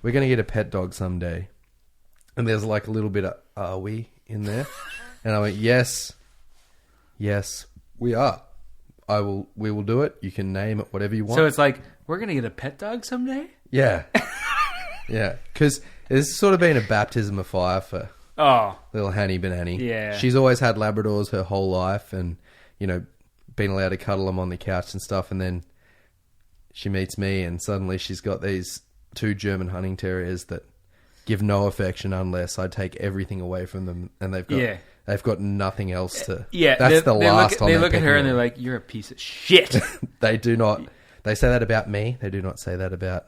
we're going to get a pet dog someday. And there's like a little bit of, are we in there? And I went, yes, we are. We will do it. You can name it whatever you want. So it's like, we're going to get a pet dog someday? Yeah. Yeah. Because it's sort of been a baptism of fire for little Hanny Banani. Yeah. She's always had Labradors her whole life and, you know, been allowed to cuddle them on the couch and stuff. And then she meets me and suddenly she's got these 2 German hunting terriers that give no affection unless I take everything away from them. And they've got nothing else to... Yeah. That's the last on They their look at her and pecking they're order. like, you're a piece of shit. They do not... They say that about me. They do not say that about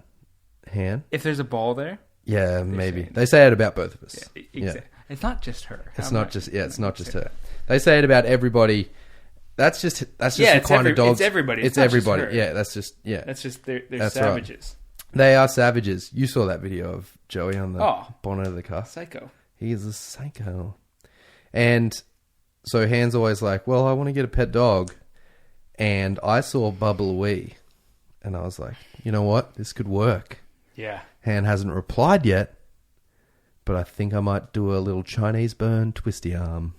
Han. If there's a ball there... Yeah, maybe. say- They say it about both of us. Yeah, Yeah. exactly. It's not just her. It's not just her. They say it about everybody. That's just Yeah, the it's kind of dogs. it's everybody. It's not just everybody. her. Yeah, that's just That's just they're That's right. savages. They are savages. You saw that video of Joey on the Oh. bonnet of the car. Psycho. He is a psycho. And so Han's always like, well, I want to get a pet dog. And I saw Bubba Louie. And I was like, you know what? This could work. Yeah. Han hasn't replied yet. But I think I might do a little Chinese burn twisty arm.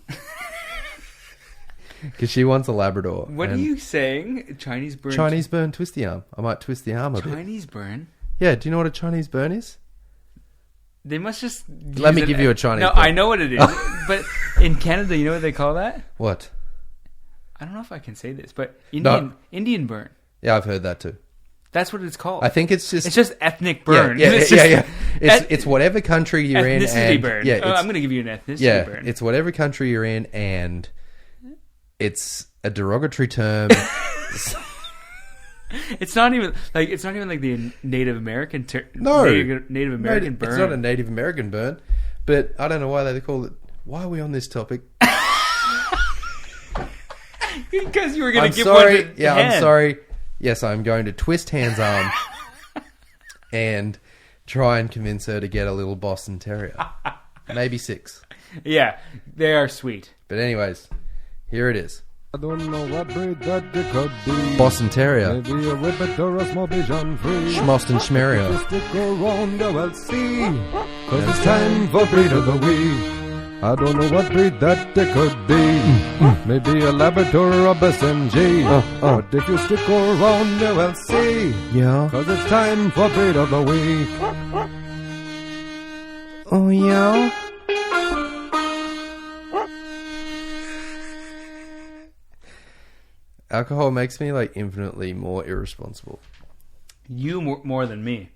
Because she wants a Labrador. What are and you saying? Chinese burn? Chinese burn twisty arm. I might twist the arm a bit. Chinese burn? Yeah, do you know what a Chinese burn is? They must just... Let me use give you a Chinese No, burn. I know what it is. But in Canada, you know what they call that? What? I don't know if I can say this, but Indian burn. Yeah, I've heard that too. That's what it's called. I think it's just ethnic burn. Yeah, It's yeah, just It's whatever country you're in. ethnicity And, burn. Yeah, I'm going to give you an ethnicity burn. it's whatever country you're in, and it's a derogatory term. It's not even like the Native American No. Native American burn. It's not a Native American burn, but I don't know why they call it. Why are we on this topic? Because you were going I'm to give sorry. one to Yeah, Han. I'm sorry. Yes, I'm going to twist Han's arm and try and convince her to get a little Boston Terrier. Maybe 6. Yeah, they are sweet. But anyways, here it is. I don't know what breed that it could be. Boston Terrier. Maybe a whippet or a small pigeon free. Schmoston Schmerio. Just stick around, I will see. 'Cause it's time for breed of the week. I don't know what breed that it could be. Maybe a Labrador or a Basenji. But if you stick around, you will see. Yeah. 'Cause it's time for breed of the week. Oh, yeah? Alcohol makes me, like, infinitely more irresponsible. You more than me.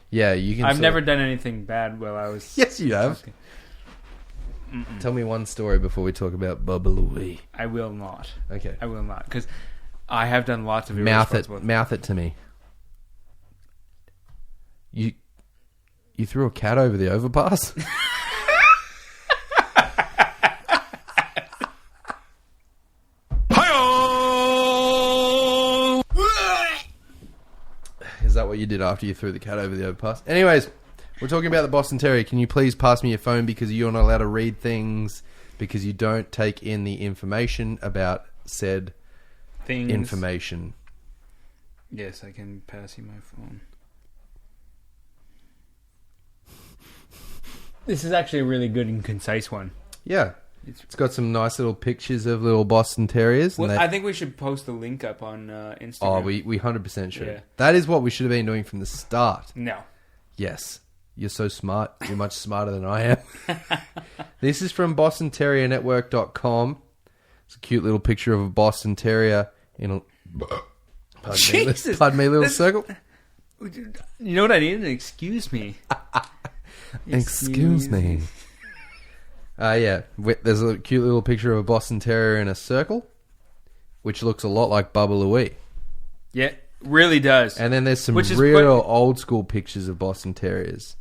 Yeah, you can... I've never done anything bad while I was... Yes, you have. Tell me one story before we talk about Bubba Louie. I will not. Okay. I will not. Because I have done lots of Mouth irresponsible... it to me. You threw a cat over the overpass? Is that what you did after you threw the cat over the overpass? Anyways, we're talking about the Boston Terrier. Can you please pass me your phone because you're not allowed to read things because you don't take in the information about said Things. information. Yes, I can pass you my phone. This is actually a really good and concise one. Yeah. It's got some nice little pictures of little Boston Terriers. Well, I think we should post the link up on Instagram. Oh, we 100% should. Yeah. That is what we should have been doing from the start. No. Yes. You're so smart. You're much smarter than I am. This is from BostonTerrierNetwork.com. It's a cute little picture of a Boston Terrier in a... Pardon me, little circle. You know what I need? Excuse me. Excuse me. Yeah. There's a cute little picture of a Boston Terrier in a circle, which looks a lot like Bubba Louie. Yeah, really does. And then there's some old school pictures of Boston Terriers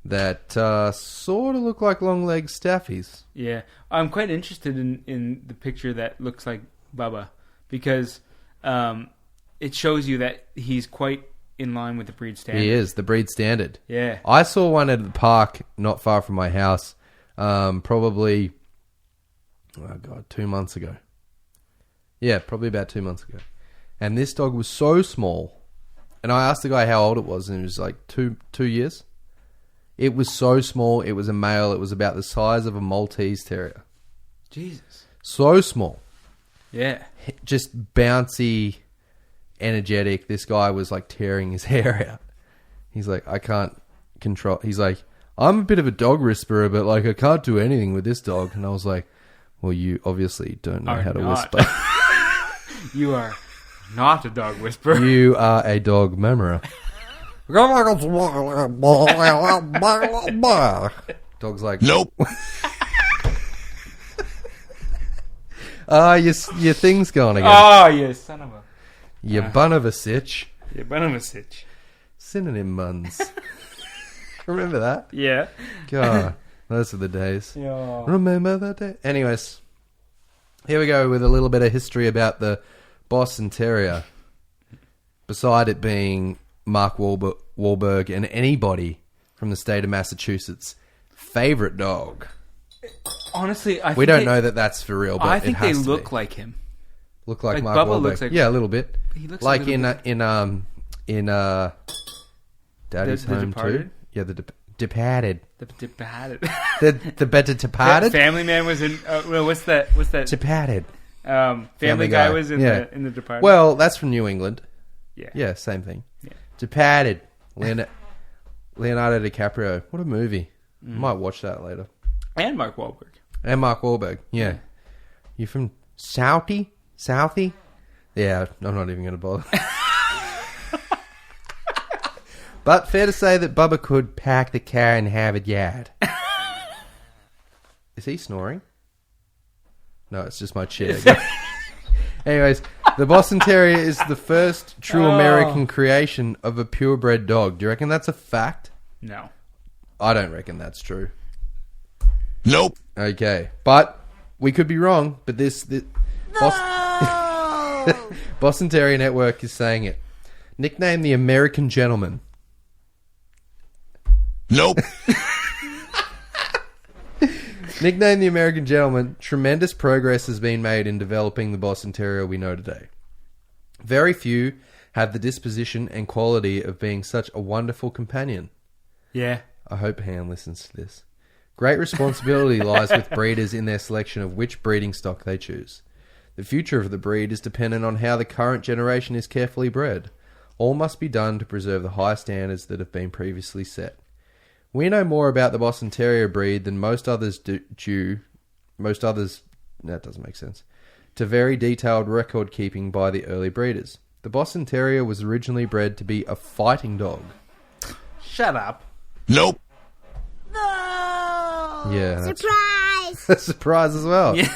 that sort of look like long-legged staffies. Yeah. I'm quite interested in the picture that looks like Bubba because it shows you that he's quite in line with the breed standard. He is, the breed standard. Yeah. I saw one at the park not far from my house probably, 2 months ago. Yeah, probably about 2 months ago. And this dog was so small. And I asked the guy how old it was, and it was like two years. It was so small. It was a male. It was about the size of a Maltese Terrier. Jesus. So small. Yeah. Just bouncy, energetic. This guy was like tearing his hair out. He's like, I can't control. He's like, I'm a bit of a dog whisperer, but like I can't do anything with this dog. And I was like, well, you obviously don't know how to whisper. You are not a dog whisperer. You are a dog murmurer. Dog's like, nope. Your thing's gone again. Oh, you son of a... You bun of a sitch. You bun of a sitch. Synonym muns. Remember that? Yeah. God, those are the days. Yeah. Remember that day? Anyways, here we go with a little bit of history about the Boston Terrier. Beside it being Mark Wahlberg and anybody from the state of Massachusetts' favorite dog. Honestly, we don't know that that's for real, but I think it has they to look be. like him. Look like Mark Bubba Wahlberg. looks like... Yeah, a little bit. He looks like in Daddy's The Home Departed? too. Yeah, the Departed. The Departed. the better Departed. Family Man was in. What's that? Departed. Family Guy was in the Departed. Well, that's from New England. Yeah. Yeah, same thing. Yeah. Departed. Leonardo DiCaprio. What a movie. Might watch that later. And Mark Wahlberg. And Mark Wahlberg. Yeah. You from Southie? Yeah, I'm not even going to bother. But fair to say that Bubba could pack the car in Harvard Yard. Is he snoring? No, it's just my chair. Anyways, the Boston Terrier is the first true American creation of a purebred dog. Do you reckon that's a fact? No. I don't reckon that's true. Nope. Okay, but we could be wrong. But Boston Terrier Network is saying it. Nicknamed the American Gentleman. Nicknamed the American Gentleman, tremendous progress has been made in developing the Boston Terrier we know today. Very few have the disposition and quality of being such a wonderful companion. Yeah. I hope Han listens to this. Great responsibility lies with breeders in their selection of which breeding stock they choose. The future of the breed is dependent on how the current generation is carefully bred. All must be done to preserve the high standards that have been previously set. We know more about the Boston Terrier breed than most others that doesn't make sense, to very detailed record keeping by the early breeders. The Boston Terrier was originally bred to be a fighting dog. Shut up. Nope. Yeah, that's Surprise! a surprise as well. Yeah.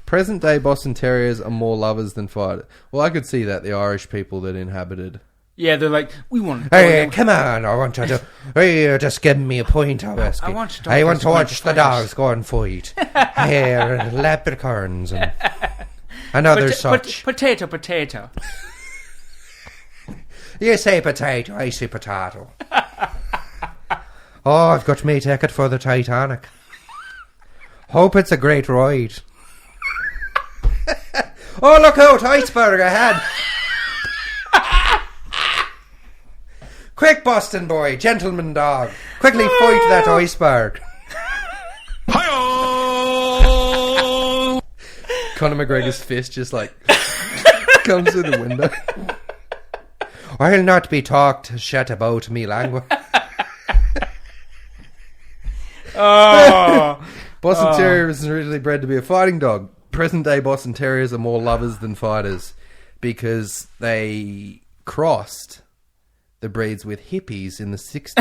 Present day Boston Terriers are more lovers than fighters. Well, I could see that, the Irish people that inhabited. Yeah, they're like, we want. Hey, come on, I want you to... Hey, just give me a point, I was I want to I want to talk watch to the dogs go and fight. Here, leprechauns and other such. Potato. You say potato, I say potato. Oh, I've got me ticket for the Titanic. Hope it's a great ride. Oh, look out, iceberg ahead. Quick, Boston boy, gentleman dog. Quickly fight that iceberg. Hi-oh! Conor McGregor's fist just like comes through the window. I'll not be talked shit about me language. Oh. Boston Terrier was originally bred to be a fighting dog. Present day Boston Terriers are more lovers than fighters because they crossed the breeds with hippies in the 60s.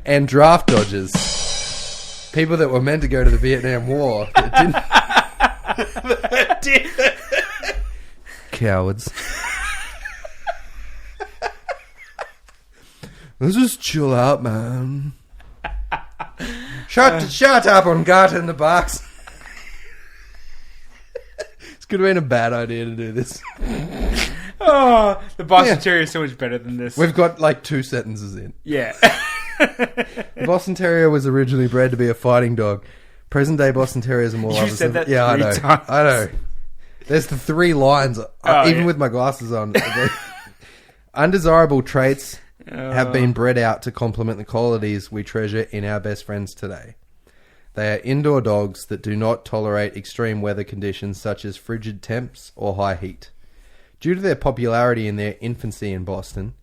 And draft dodgers. People that were meant to go to the Vietnam War that didn't. Cowards. Let's just chill out, man. Shut up and got in the box. This could have been a bad idea to do this. Oh, the Boston Yeah. Terrier is so much better than this. We've got like 2 sentences in. Yeah. The Boston Terrier was originally bred to be a fighting dog. Present day Boston Terriers are more You lovers said than... that Yeah, I 3 know. times. I know. There's the 3 lines, Oh, even yeah. with my glasses on. Undesirable traits have been bred out to complement the qualities we treasure in our best friends today. They are indoor dogs that do not tolerate extreme weather conditions such as frigid temps or high heat. Due to their popularity in their infancy in Boston,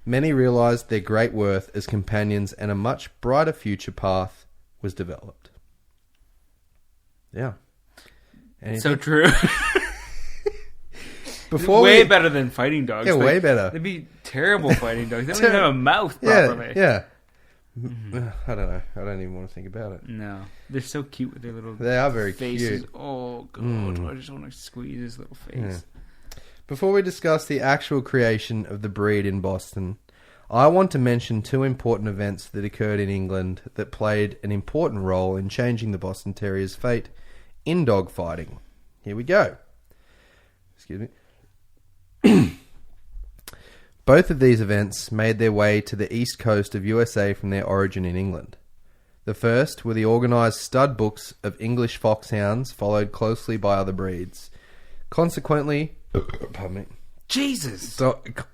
many realised their great worth as companions and a much brighter future path was developed. Yeah. So true. Before way we, better than fighting dogs. Yeah, Like, way better. They'd be terrible fighting dogs. They don't even have a mouth properly. Yeah. I don't know. I don't even want to think about it. No. They're so cute with their little They are very faces. cute. Oh, God. I just want to squeeze his little face. Before we discuss the actual creation of the breed in Boston, I want to mention 2 important events that occurred in England that played an important role in changing the Boston Terrier's fate in dog fighting. Here we go. Excuse me. Both of these events made their way to the east coast of USA from their origin in England. The first were the organised stud books of English foxhounds, followed closely by other breeds. Consequently, pardon me. Jesus.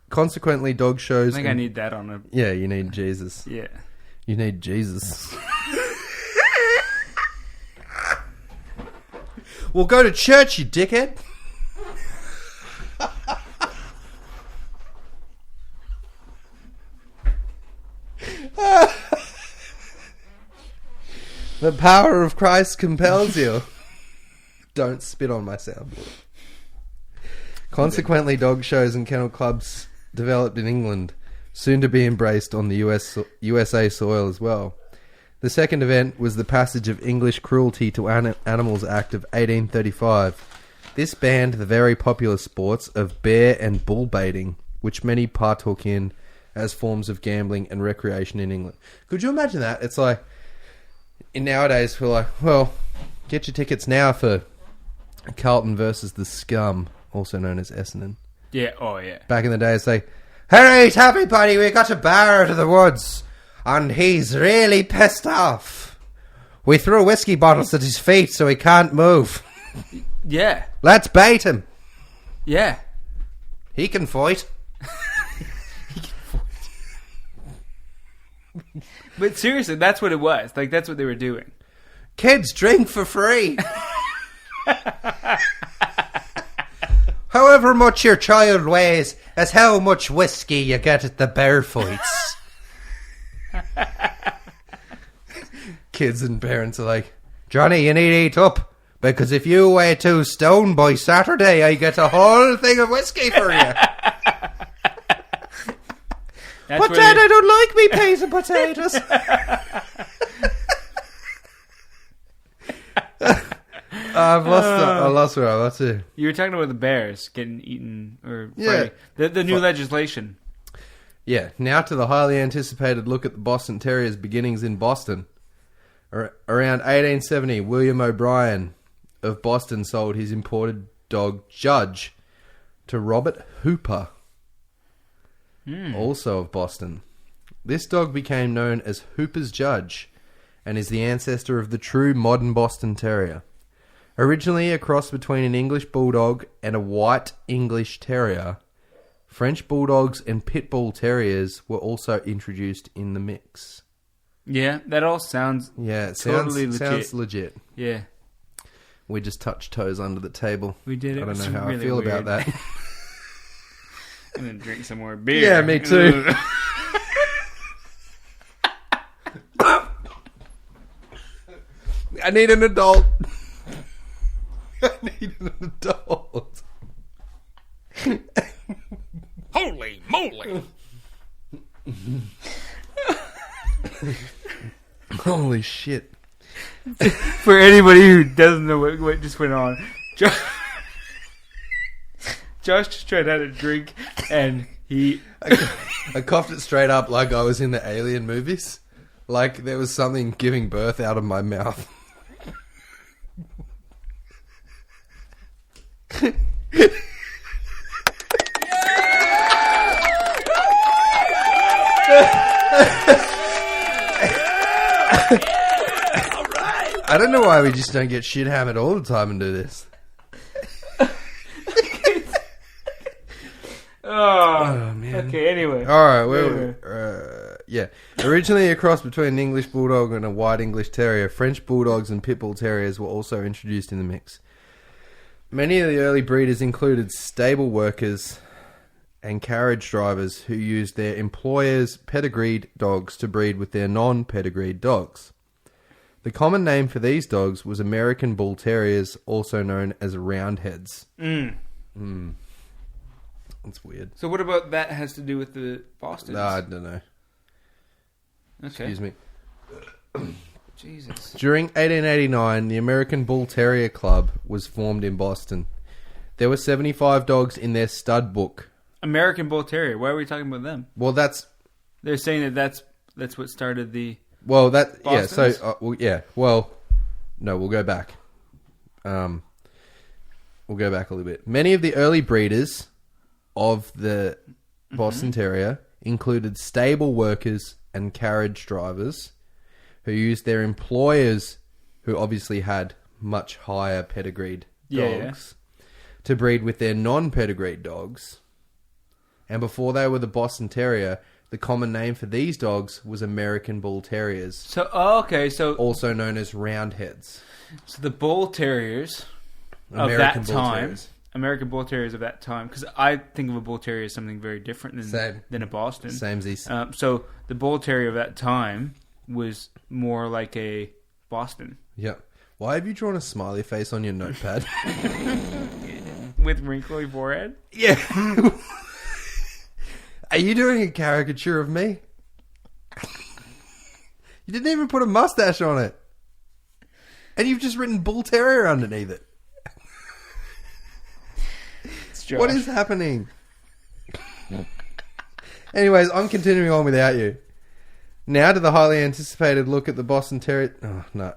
Consequently, dog shows. I think I need that on a... Yeah, you need Jesus. Yeah. You need Jesus. Well, go to church, you dickhead. The power of Christ compels you. Don't spit on my soundboard. Consequently, dog shows and kennel clubs developed in England, soon to be embraced on the USA soil as well. The second event was the passage of English Cruelty to Animals Act of 1835. This banned the very popular sports of bear and bull baiting, which many partook in as forms of gambling and recreation in England. Could you imagine that? It's like, nowadays we're like, well, get your tickets now for Carlton versus the Scum, also known as Essendon. Yeah, oh yeah. Back in the day, it's like, alright, everybody, we got a bear out of the woods, and he's really pissed off. We threw whiskey bottles at his feet so he can't move. Yeah. Let's bait him. Yeah. He can fight. But seriously, that's what it was. Like, that's what they were doing. Kids, drink for free. However much your child weighs is how much whiskey you get at the bear fights. Kids and parents are like, Johnny, you need to eat up, because if you weigh 2 stone by Saturday, I get a whole thing of whiskey for you. That's But Dad, I don't like me peas and potatoes. I lost where I was to. You were talking about the bears getting eaten or Yeah. fighting. The new legislation. Yeah, now to the highly anticipated look at the Boston Terrier's beginnings in Boston. Around 1870, William O'Brien of Boston sold his imported dog Judge to Robert Hooper, also of Boston. This dog became known as Hooper's Judge and is the ancestor of the true modern Boston Terrier. Originally a cross between an English Bulldog and a white English Terrier, French Bulldogs and Pit Bull Terriers were also introduced in the mix. Yeah, that all sounds It totally sounds legit. Yeah. We just touched toes under the table. We did. I It don't was know how really I feel weird. about that. I'm going to drink some more beer. Yeah, me too. I need an adult. I need an adult. Holy moly! Holy shit. For anybody who doesn't know what just went on, Josh just tried to have a drink and he... I coughed it straight up like I was in the Alien movies. Like there was something giving birth out of my mouth. I don't know why we just don't get shit hammered all the time and do this. Oh, man. Okay, anyway. All right, Anyway. yeah. Originally a cross between an English Bulldog and a White English Terrier, French Bulldogs and Pit Bull Terriers were also introduced in the mix. Many of the early breeders included stable workers and carriage drivers who used their employers' pedigreed dogs to breed with their non-pedigreed dogs. The common name for these dogs was American Bull Terriers, also known as Roundheads. That's weird. So what about that has to do with the Bostons? I don't know. Okay. Excuse me. Jesus. During 1889, the American Bull Terrier Club was formed in Boston. There were 75 dogs in their stud book. American Bull Terrier. Why are we talking about them? Well, that's... They're saying that's what started the... Well, that... Yeah, so... Bostons? Well, no, we'll go back. We'll go back a little bit. Many of the early breeders of the Boston Terrier included stable workers and carriage drivers who used their employers, who obviously had much higher pedigreed dogs, to breed with their non-pedigreed dogs. And before they were the Boston Terrier, the common name for these dogs was American Bull Terriers, So, so also known as Roundheads. the Bull Terriers of American that Bull time... Terriers. American Bull Terriers of that time, because I think of a Bull Terrier as something very different Same. than a Boston. Samesies. So the Bull Terrier of that time was more like a Boston Yep. Why have you drawn a smiley face on your notepad? with wrinkly forehead. Yeah. Are you doing a caricature of me? You didn't even put a mustache on it. And you've just written Bull Terrier underneath it. What is happening? Anyways, I'm continuing on without you. Now to the highly anticipated look at the Boston Terrier... Oh, no.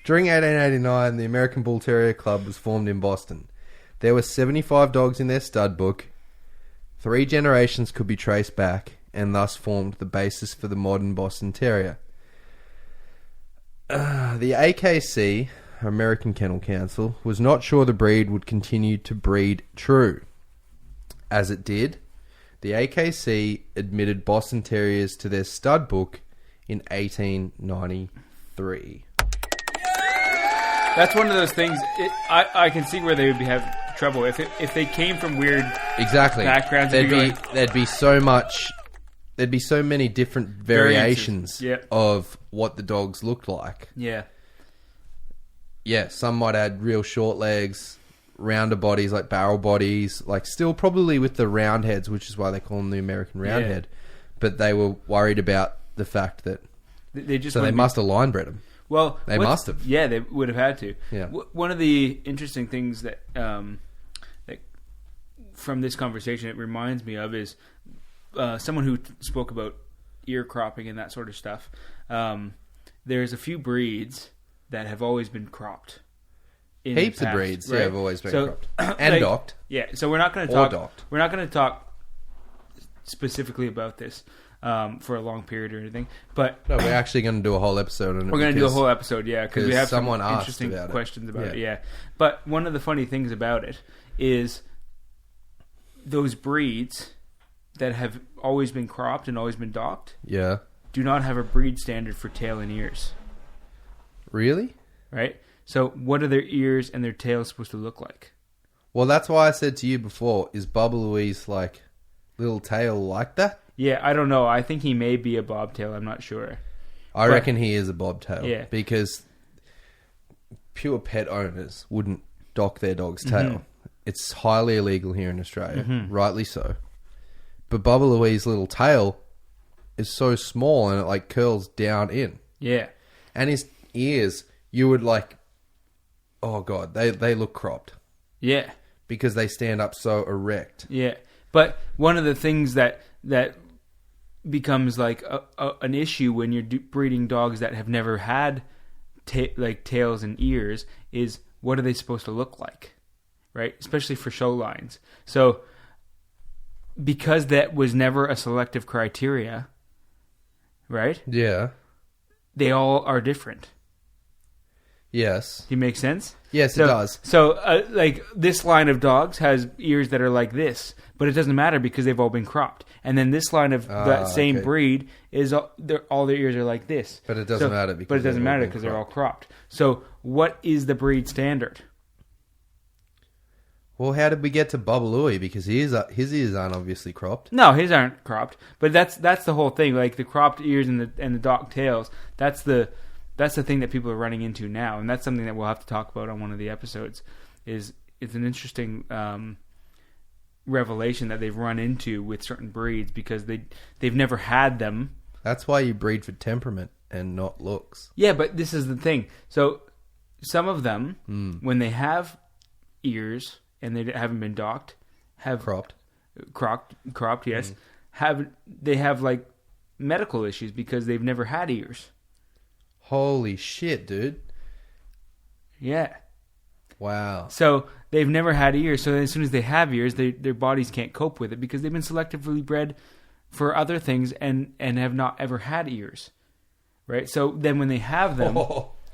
During 1889, the American Bull Terrier Club was formed in Boston. There were 75 dogs in their stud book. 3 generations could be traced back, and thus formed the basis for the modern Boston Terrier. The AKC, American Kennel Council, was not sure the breed would continue to breed true. As it did, the AKC admitted Boston Terriers to their stud book in 1893. That's one of those things. I can see where they would have trouble if they came from weird backgrounds. There'd be so many different variations Yep. of what the dogs looked like. Yeah. Yeah, some might add real short legs, rounder bodies like barrel bodies, like still probably with the round heads, which is why they call them the American round head. But they were worried about the fact that They just they must have line bred them. Well, they must have. Yeah, they would have had to. Yeah. One of the interesting things that from this conversation it reminds me of is someone who spoke about ear cropping and that sort of stuff. There's a few breeds that have always been cropped. Heaps of breeds, right? have always been cropped and like, docked. Yeah, so we're not going to talk. We're not going to talk specifically about this for a long period or anything. But no, we're actually going to do a whole episode on it. We're going to do a whole episode, yeah, because we have someone some asked interesting about questions it. about it. Yeah, but one of the funny things about it is those breeds that have always been cropped and always been docked. Yeah. Do not have a breed standard for tail and ears. Really? Right? So what are their ears and their tails supposed to look like? Well, that's why I said to you before, is Bubba Louise like little tail like that? Yeah, I don't know. I think he may be a bobtail. I'm not sure. I reckon he is a bobtail. Yeah. Because pure pet owners wouldn't dock their dog's tail. Mm-hmm. It's highly illegal here in Australia. Rightly so. But Bubba Louise's little tail is so small and it like curls down in. Yeah. And his ears, you would like... Oh, God. They look cropped. Yeah. Because they stand up so erect. Yeah. But one of the things that becomes like an issue when you're breeding dogs that have never had like tails and ears is what are they supposed to look like, right? Especially for show lines. So because that was never a selective criteria, right? Yeah. They all are different. Yes. Do you make sense? Yes, it does. So, like, this line of dogs has ears that are like this, but it doesn't matter because they've all been cropped. And then this line of that same breed is all their ears are like this. But it doesn't matter because they're all cropped. So, what is the breed standard? Well, how did we get to Bubba Louie? Because his ears aren't obviously cropped. No, his aren't cropped. But that's the whole thing. Like the cropped ears and the docked tails. That's the thing that people are running into now, and that's something that we'll have to talk about on one of the episodes. It's an interesting revelation that they've run into with certain breeds because they've never had them. That's why you breed for temperament and not looks. Yeah, but this is the thing. So some of them, when they have ears and they haven't been docked, have cropped. Yes, they have like medical issues because they've never had ears. Holy shit, dude. Yeah. Wow. So they've never had ears, so as soon as they have ears, their bodies can't cope with it because they've been selectively bred for other things and have not ever had ears. Right? So then when they have them...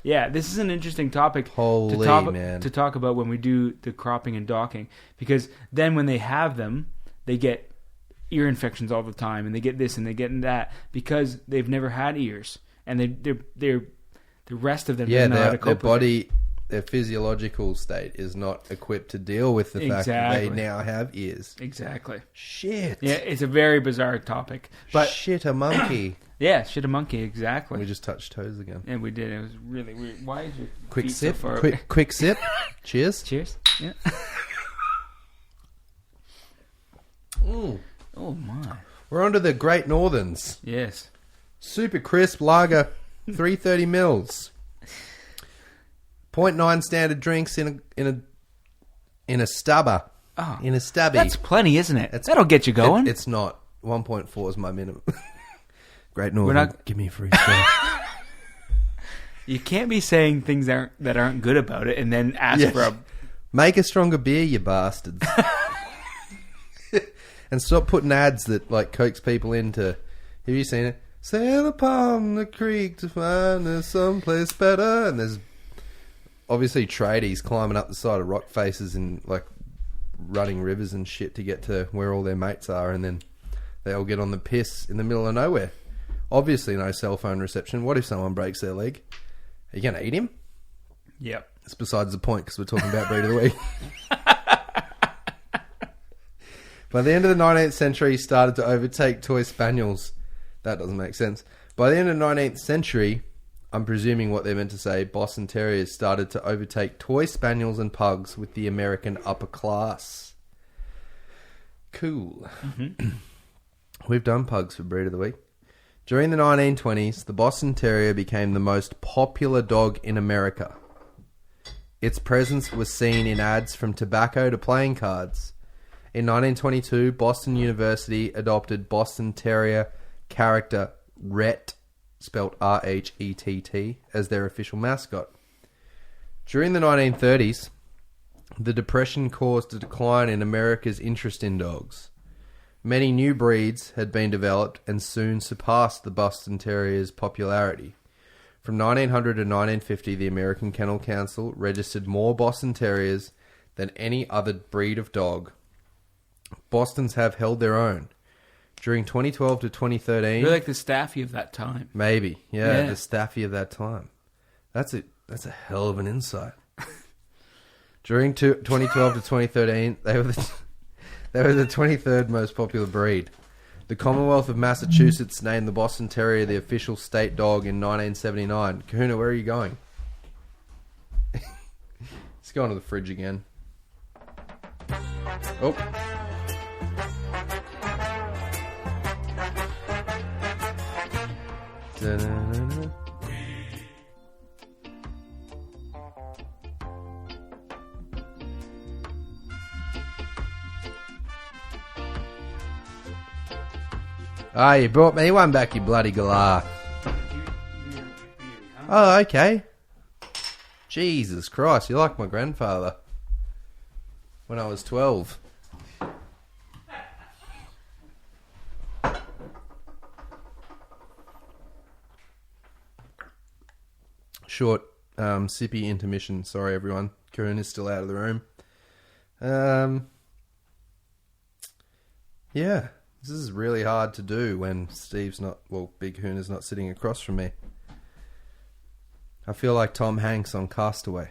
Yeah, this is an interesting topic to talk about when we do the cropping and docking. Because then when they have them, they get ear infections all the time, and they get this and they get that because they've never had ears. And they're the rest of them doesn't know how to cope with it. Their physiological state is not equipped to deal with the fact that they now have ears. Exactly. Shit. Yeah, it's a very bizarre topic. But shit a monkey. Yeah, shit a monkey, exactly. We just touched toes again. And we did. It was really weird. Why is your quick feet sip? So far away? Quick sip. Cheers. Cheers. Yeah. Mm. Oh my. We're on to the Great Northerns. Yes. Super crisp lager, 330 mils. 0.9 standard drinks in a stubber. Oh, in a stubby. That's plenty, isn't it? That'll get you going. It's not. 1.4 is my minimum. Great Northern. Give me a free stuff. You can't be saying things that aren't good about it and then ask for a... Make a stronger beer, you bastards. And stop putting ads that like coax people into... Have you seen it? Sail upon the creek to find there's someplace better. And there's obviously tradies climbing up the side of rock faces and like running rivers and shit to get to where all their mates are, and then they all get on the piss in the middle of nowhere. Obviously no cell phone reception. What if someone breaks their leg? Are you going to eat him? Yep. It's besides the point because we're talking about breed of the week. By the end of the 19th century, he started to overtake toy spaniels. That doesn't make sense. By the end of the 19th century, I'm presuming what they're meant to say, Boston Terriers started to overtake toy spaniels and pugs with the American upper class. Cool. Mm-hmm. We've done pugs for breed of the week. During the 1920s, the Boston Terrier became the most popular dog in America. Its presence was seen in ads from tobacco to playing cards. In 1922, Boston University adopted Boston Terrier character Rhett, spelled R-H-E-T-T, as their official mascot. During the 1930s, the Depression caused a decline in America's interest in dogs. Many new breeds had been developed and soon surpassed the Boston Terrier's popularity. From 1900 to 1950, the American Kennel Council registered more Boston Terriers than any other breed of dog. Bostons have held their own. During 2012 to 2013... You're like the Staffy of that time. Maybe, yeah, the Staffy of that time. That's a hell of an insight. During 2012 to 2013, they were the 23rd most popular breed. The Commonwealth of Massachusetts named the Boston Terrier the official state dog in 1979. Kahuna, where are you going? Let's go into the fridge again. Oh. Da-da-da-da. Ah, you brought me one back, you bloody galah. Oh, okay. Jesus Christ, you're like my grandfather. When I was 12. Short, sippy intermission. Sorry, everyone. Karen is still out of the room. Yeah. This is really hard to do when Steve's not... Well, Big Hooner's not sitting across from me. I feel like Tom Hanks on Castaway.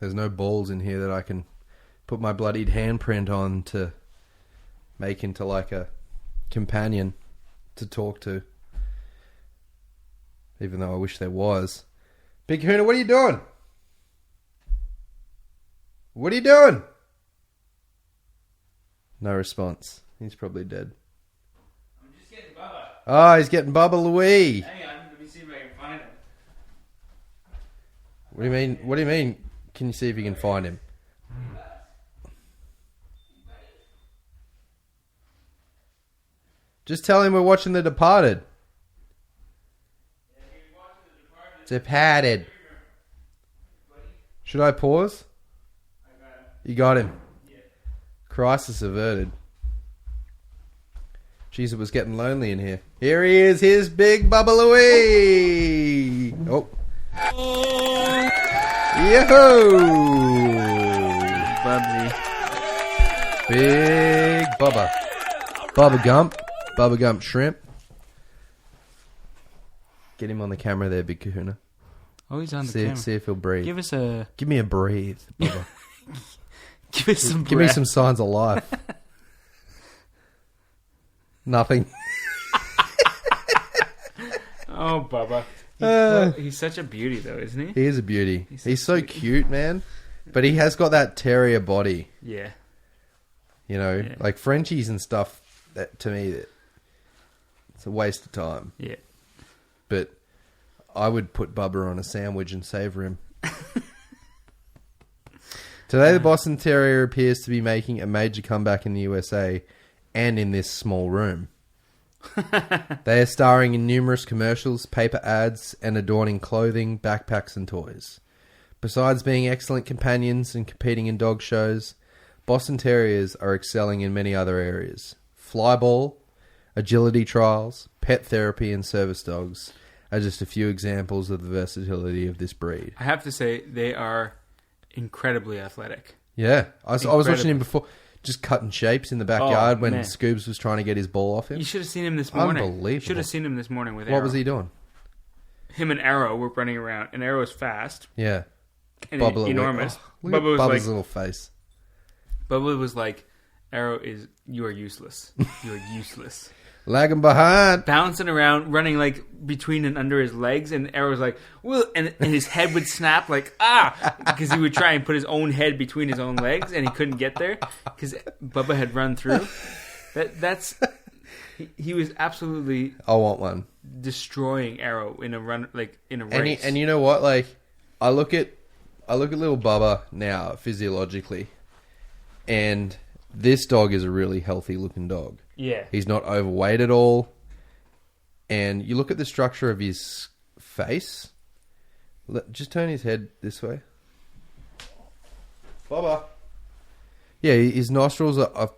There's no balls in here that I can put my bloodied handprint on to make into like a companion to talk to. Even though I wish there was. Big Hooner, what are you doing? What are you doing? No response. He's probably dead. I'm just getting Bubba. Oh, he's getting Bubba Louie. Hang on, let me see if I can find him. What do you mean? What do you mean? Can you see if you can find him? Just tell him we're watching The Departed. Departed. Should I pause? You got him. Crisis averted. Jeez, it was getting lonely in here. Here he is, here's Big Bubba Louie. Oh. Yo! Bubsy. Big Bubba. Bubba Gump. Bubba Gump Shrimp. Get him on the camera there, Big Kahuna. Oh, he's on the camera. See if he'll breathe. Give me a breathe, Bubba. Give us some Give me some signs of life. Nothing. Oh, Bubba. He's such a beauty, though, isn't he? He is a beauty. He's so cute, man. But he has got that terrier body. Yeah. You know, like Frenchies and stuff, that to me, it's a waste of time. Yeah. But I would put Bubba on a sandwich and savour him. Today, the Boston Terrier appears to be making a major comeback in the USA and in this small room. They are starring in numerous commercials, paper ads, and adorning clothing, backpacks, and toys. Besides being excellent companions and competing in dog shows, Boston Terriers are excelling in many other areas. Flyball, agility trials, pet therapy, and service dogs are just a few examples of the versatility of this breed. I have to say, they are incredibly athletic. Yeah, I was watching him before, just cutting shapes in the backyard when man. Scoobs was trying to get his ball off him. You should have seen him this morning. Unbelievable. Should have seen him this morning with Arrow. What was he doing? Him and Arrow were running around, and Arrow is fast Yeah. and Bubba enormous. Look at Bubba was Bubba's like, little face. Bubba was like, Arrow is, you are useless. You are useless. Lagging behind. Bouncing around, running like between and under his legs, and Arrow's like, well, and his head would snap like, because he would try and put his own head between his own legs, and he couldn't get there because Bubba had run through. He was absolutely I want one. destroying Arrow in a run, like in a race. And you know what? Like, I look at little Bubba now physiologically, and this dog is a really healthy looking dog. Yeah. He's not overweight at all. And you look at the structure of his face. Just turn his head this way. Bubba. Yeah, his nostrils are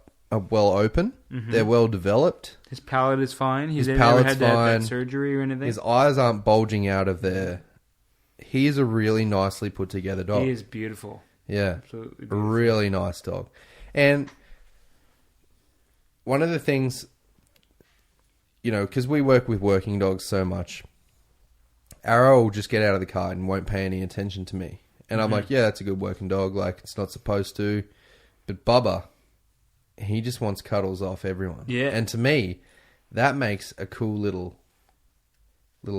well open. Mm-hmm. They're well developed. His palate is fine. He's never palate's had to have fine. that surgery or anything. His eyes aren't bulging out of there. He is a really nicely put together dog. He is beautiful. Yeah. Absolutely A beautiful. really nice dog. And one of the things, you know, because we work with working dogs so much, Arrow will just get out of the car and won't pay any attention to me. And I'm like, yeah, that's a good working dog. Like, it's not supposed to. But Bubba, he just wants cuddles off everyone. Yeah. And to me, that makes a cool little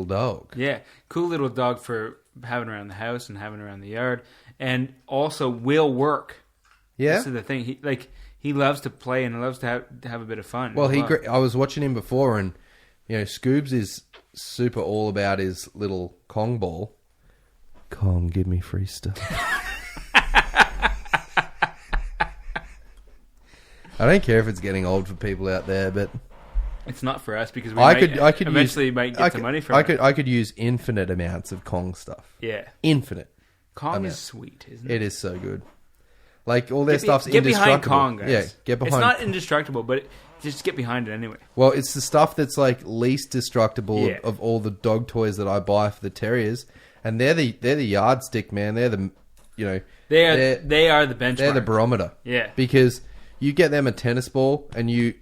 dog. Yeah. Cool little dog for having around the house and having around the yard. And also will work. Yeah. This is the thing. He loves to play and loves to have a bit of fun. Well, I was watching him before, and you know, Scoobs is super all about his little Kong ball. Kong, give me free stuff. I don't care if it's getting old for people out there, but it's not for us because I could eventually might get some money from it. I could use infinite amounts of Kong stuff. Yeah, Infinite. Kong is sweet, isn't it? It is so good. Like, all their stuff's get behind indestructible. Kong, guys. Yeah, get behind. It's not indestructible, but just get behind it anyway. Well, it's the stuff that's like least destructible Yeah. of all the dog toys that I buy for the terriers, and they're the yardstick, man. They're the, you know, They are the benchmark. they're the barometer. Yeah. Because you get them a tennis ball, and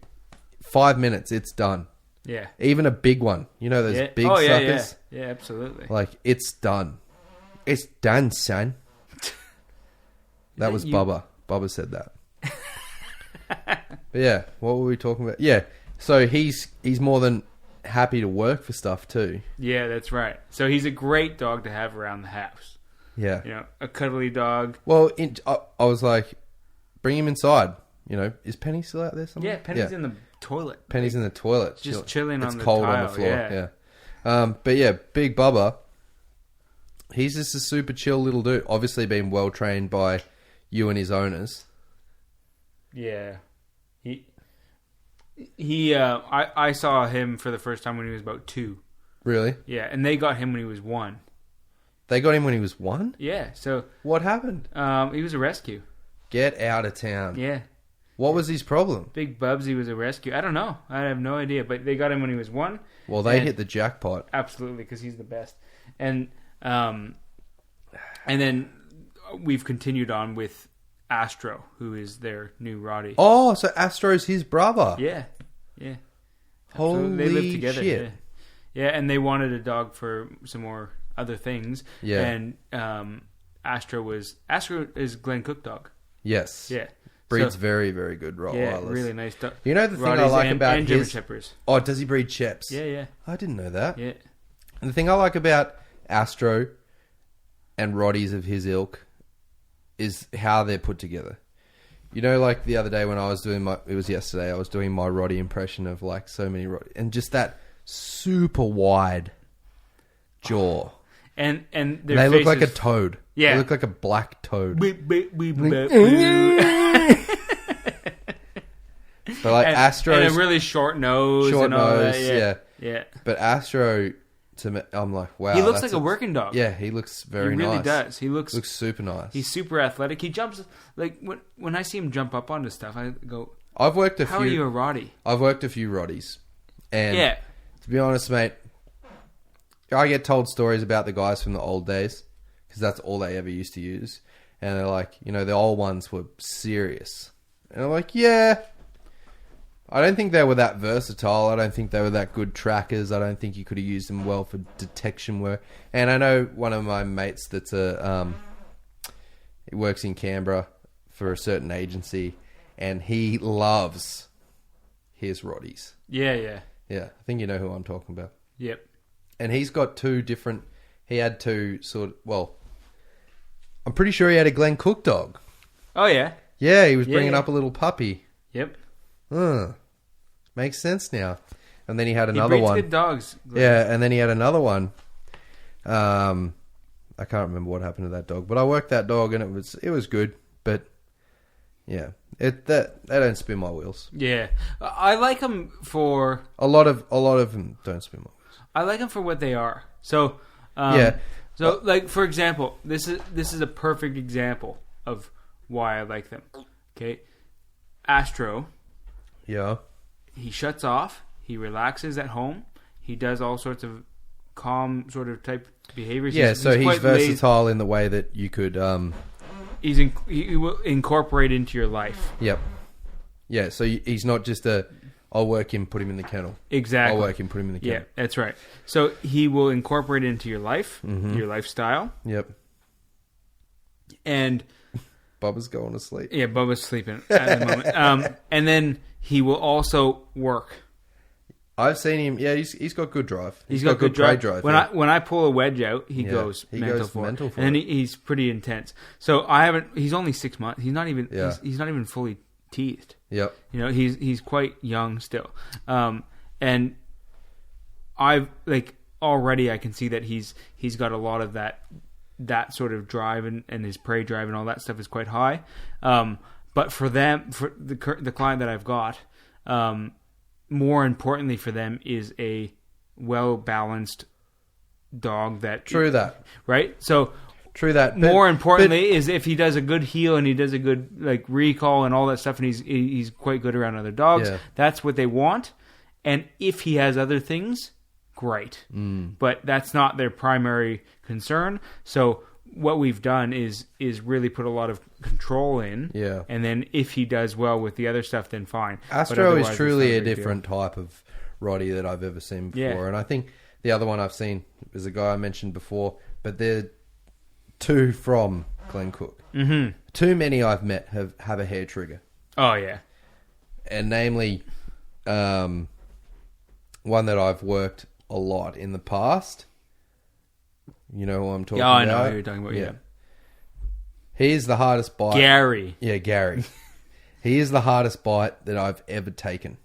5 minutes, it's done. Yeah. Even a big one, you know, those big suckers. Yeah, absolutely. Like, it's done. It's done, son. That was Bubba. Bubba said that. But yeah, what were we talking about? Yeah, so he's more than happy to work for stuff too. Yeah, that's right. So he's a great dog to have around the house. Yeah. You know, a cuddly dog. Well, I was like, bring him inside. You know, is Penny still out there somewhere? Yeah, Penny's in the toilet. Penny's in the toilet. Just chilling on the It's cold tile, on the floor. yeah. But yeah, Big Bubba, he's just a super chill little dude. Obviously been well trained by you and his owners. Yeah. I saw him for the first time when he was about 2. Really? Yeah, and they got him when he was 1. They got him when he was 1? Yeah, so What happened? he was a rescue. Get out of town. Yeah. What was his problem? Big Bubsy was a rescue. I don't know. I have no idea, but they got him when he was 1. Well, they hit the jackpot. Absolutely, because he's the best. And then we've continued on with Astro, who is their new Roddy. Oh, so Astro's his brother. Yeah, yeah. Holy they live together. shit. Yeah, and they wanted a dog for some more other things. Yeah. And Astro is Glenn Cook dog. Yes. Yeah. Breeds So- very, very good Rottweilers. Yeah, really nice dog. You know the thing I Rotties like and, about and German his... Shepherds. Oh, does he breed Sheps? Yeah, yeah, I didn't know that. yeah. And the thing I like about Astro and Roddies of his ilk is how they're put together. You know, like the other day when I was doing it was yesterday, I was doing my Roddy impression of like so many Roddy, and just that super wide jaw. And their They look like a faces- toad. Yeah. They look like a black toad. Beep, beep, beep, beep, beep. But like and Astro's a really short nose. short and all nose, that. yeah. Yeah. But Astro, to me, I'm like, wow. He looks that's like a working dog. Yeah, he looks very He really nice. does. He looks super nice. He's super athletic. He jumps like when I see him jump up onto stuff, I go, I've worked a "How few. are you a Roddy?" I've worked a few Roddies, And Yeah. to be honest, mate, I get told stories about the guys from the old days because that's all they ever used to use. And they're like, the old ones were serious. And I'm like, yeah. I don't think they were that versatile. I don't think they were that good trackers. I don't think you could have used them well for detection work. And I know one of my mates that's he works in Canberra for a certain agency, and he loves his Roddies. Yeah. Yeah, I think you know who I'm talking about. Yep. And he's got he had two I'm pretty sure he had a Glenn Cook dog. Oh, yeah. Yeah, he was bringing yeah. up a little puppy. Yep. Makes sense now. And then he had He another breeds one. good dogs. Yeah, and then he had another one. I can't remember what happened to that dog, but I worked that dog and it was good. But yeah, they don't spin my wheels. Yeah. I like them for... A lot of them don't spin my wheels. I like them for what they are. So, Yeah. So, like, for example, this is a perfect example of why I like them. Okay? Astro... Yeah. He shuts off. He relaxes at home. He does all sorts of calm sort of type behaviors. Yeah, so he's quite versatile in the way that you could... he will incorporate into your life. Yep. Yeah, so he's not just I'll work him, put him in the kennel. Exactly. I'll work him, put him in the kennel. Yeah, that's right. So he will incorporate it into your life, your lifestyle. Yep. And... Bubba's going to sleep. Yeah, Bubba's sleeping at the moment. And then he will also work. I've seen him. Yeah, he's got good drive. He's got good trade drive. drive. When I pull a wedge out, he goes mental for it. And he's pretty intense. So he's only 6 months. He's not even he's not even fully teethed. Yep. He's quite young still. And I've already I can see that he's got a lot of that sort of drive and his prey drive and all that stuff is quite high. But for the client that I've got, more importantly for them is a well-balanced dog that... True that. Right? So... True that. More importantly is if he does a good heel and he does a good recall and all that stuff and he's quite good around other dogs, that's what they want. And if he has other things, great. But that's not their primary concern. So what we've done is really put a lot of control in. Yeah. And then if he does well with the other stuff, then fine. Astro is truly a different type of Roddy that I've ever seen before. Yeah. And I think the other one I've seen is a guy I mentioned before, but they're two from Glenn Cook. Mm-hmm. Too many I've met have a hair trigger. Oh, yeah. And namely, one that I've worked a lot in the past. You know who I'm talking about? Yeah, I know who you're talking about, yeah. He is the hardest bite. Gary. Yeah, Gary. He is the hardest bite that I've ever taken.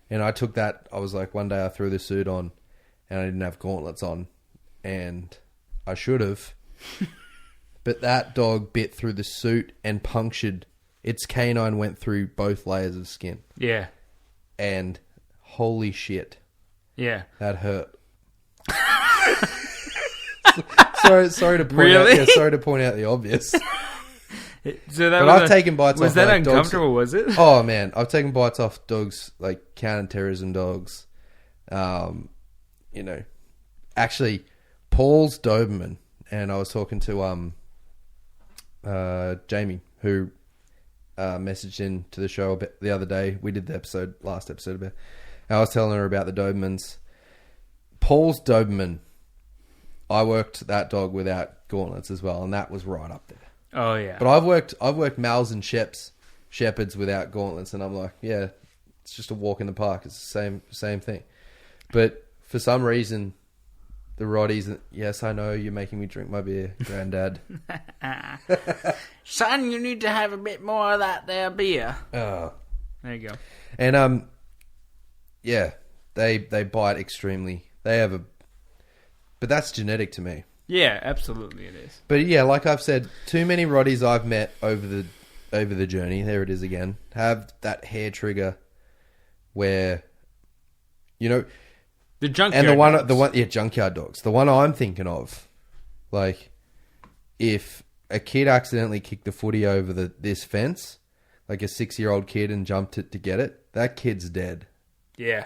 And I took that, I was like, one day I threw the suit on and I didn't have gauntlets on. And I should have. But that dog bit through the suit and punctured. Its canine went through both layers of skin. Yeah. And holy shit. Yeah. That hurt. sorry to point really? out. Yeah, sorry to point out the obvious. So that but I've taken bites off. Was that like, uncomfortable? Dogs. Was it? Oh man, I've taken bites off dogs like counter-terrorism dogs. Actually, Paul's Doberman, and I was talking to Jamie, who messaged in to the show the other day. We did the last episode about. I was telling her about the Dobermans. Paul's Doberman. I worked that dog without gauntlets as well, and that was right up there. Oh yeah. But I've worked Mals and Shepherds without gauntlets, and I'm like, yeah, it's just a walk in the park. It's the same thing. But for some reason, the Roddies. Yes, I know you're making me drink my beer, Granddad. Son, you need to have a bit more of that there beer. Oh, there you go. And yeah, they bite extremely. They have but that's genetic to me. Yeah, absolutely it is. But yeah, like I've said, too many Roddies I've met over the journey, there it is again, have that hair trigger where, the junkyard and dogs. Junkyard dogs. The one I'm thinking of, like, if a kid accidentally kicked the footy over this fence, like a 6-year-old kid, and jumped it to get it, that kid's dead. Yeah.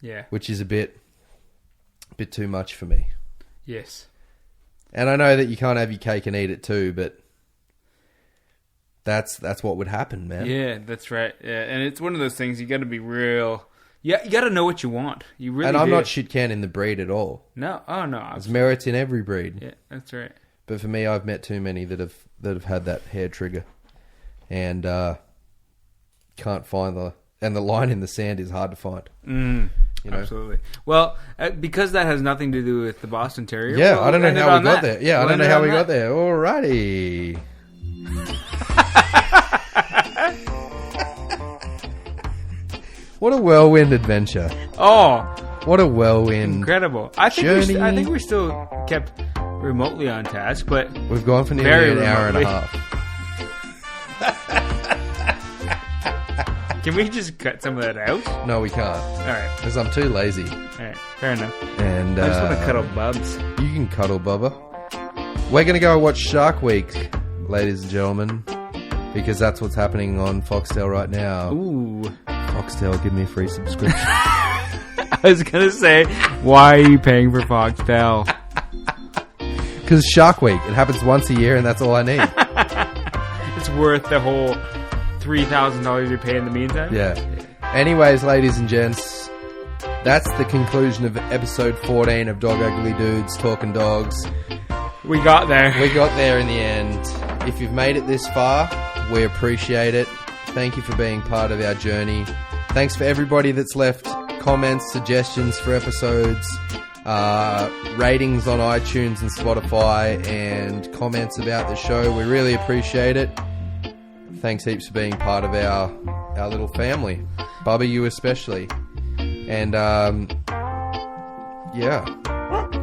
Yeah. which is a bit too much for me. Yes. And I know that you can't have your cake and eat it too, but that's what would happen, man. Yeah, that's right. Yeah, and it's one of those things you got to be real. Yeah, you got to know what you want. You really. And I'm do. not shit canning the breed at all. No. Oh no. There's merits in every breed. Yeah, that's right. But for me, I've met too many that have had that hair trigger, and can't find the line in the sand is hard to find. You know? Absolutely. Well, because that has nothing to do with the Boston Terrier. Yeah, I don't know how we got that. there. Yeah, I don't know how we got there. Alrighty. What a whirlwind adventure! Oh, What a whirlwind! incredible! I think Journey. I think we're still kept remotely on task, but We've gone for nearly Very an hour and a remotely. half. can we just cut some of that out? All No, we can't right, because I'm too lazy. all right, fair enough. And I just want to cuddle Bubs. You can cuddle, Bubba. We're gonna go watch Shark Week, ladies and gentlemen, because that's what's happening on Foxtel right now. Ooh, Foxtel, give me a free subscription. I was gonna say, why are you paying for Foxtel? Because Shark Week, it happens once a year, and that's all I need. It's worth the whole $3,000 you pay in the meantime. Yeah. Anyways, ladies and gents, that's the conclusion of episode 14 of Dog Ugly Dudes Talking Dogs. We got there. We got there in the end. If you've made it this far, we appreciate it. Thank you for being part of our journey. Thanks for everybody that's left comments, suggestions for episodes, ratings on iTunes and Spotify, and comments about the show. We really appreciate it. Thanks heaps for being part of our little family. Bubba, you especially. And yeah,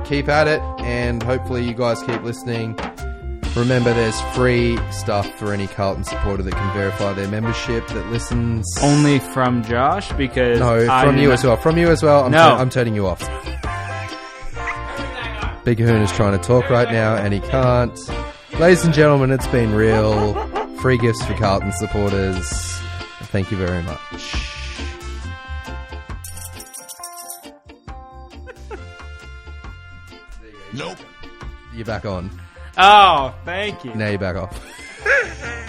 keep at it, and hopefully you guys keep listening. Remember, there's free stuff for any Carlton supporter that can verify their membership that listens. Only from Josh, because No, I from do you not- as well. From you as well. No. I'm turning you off. Big Kahuna is trying to talk right now, and he can't. Ladies and gentlemen, it's been real. Free gifts for Carlton supporters. Thank you very much. Nope. You're back on. Oh, thank you. Now you're back off.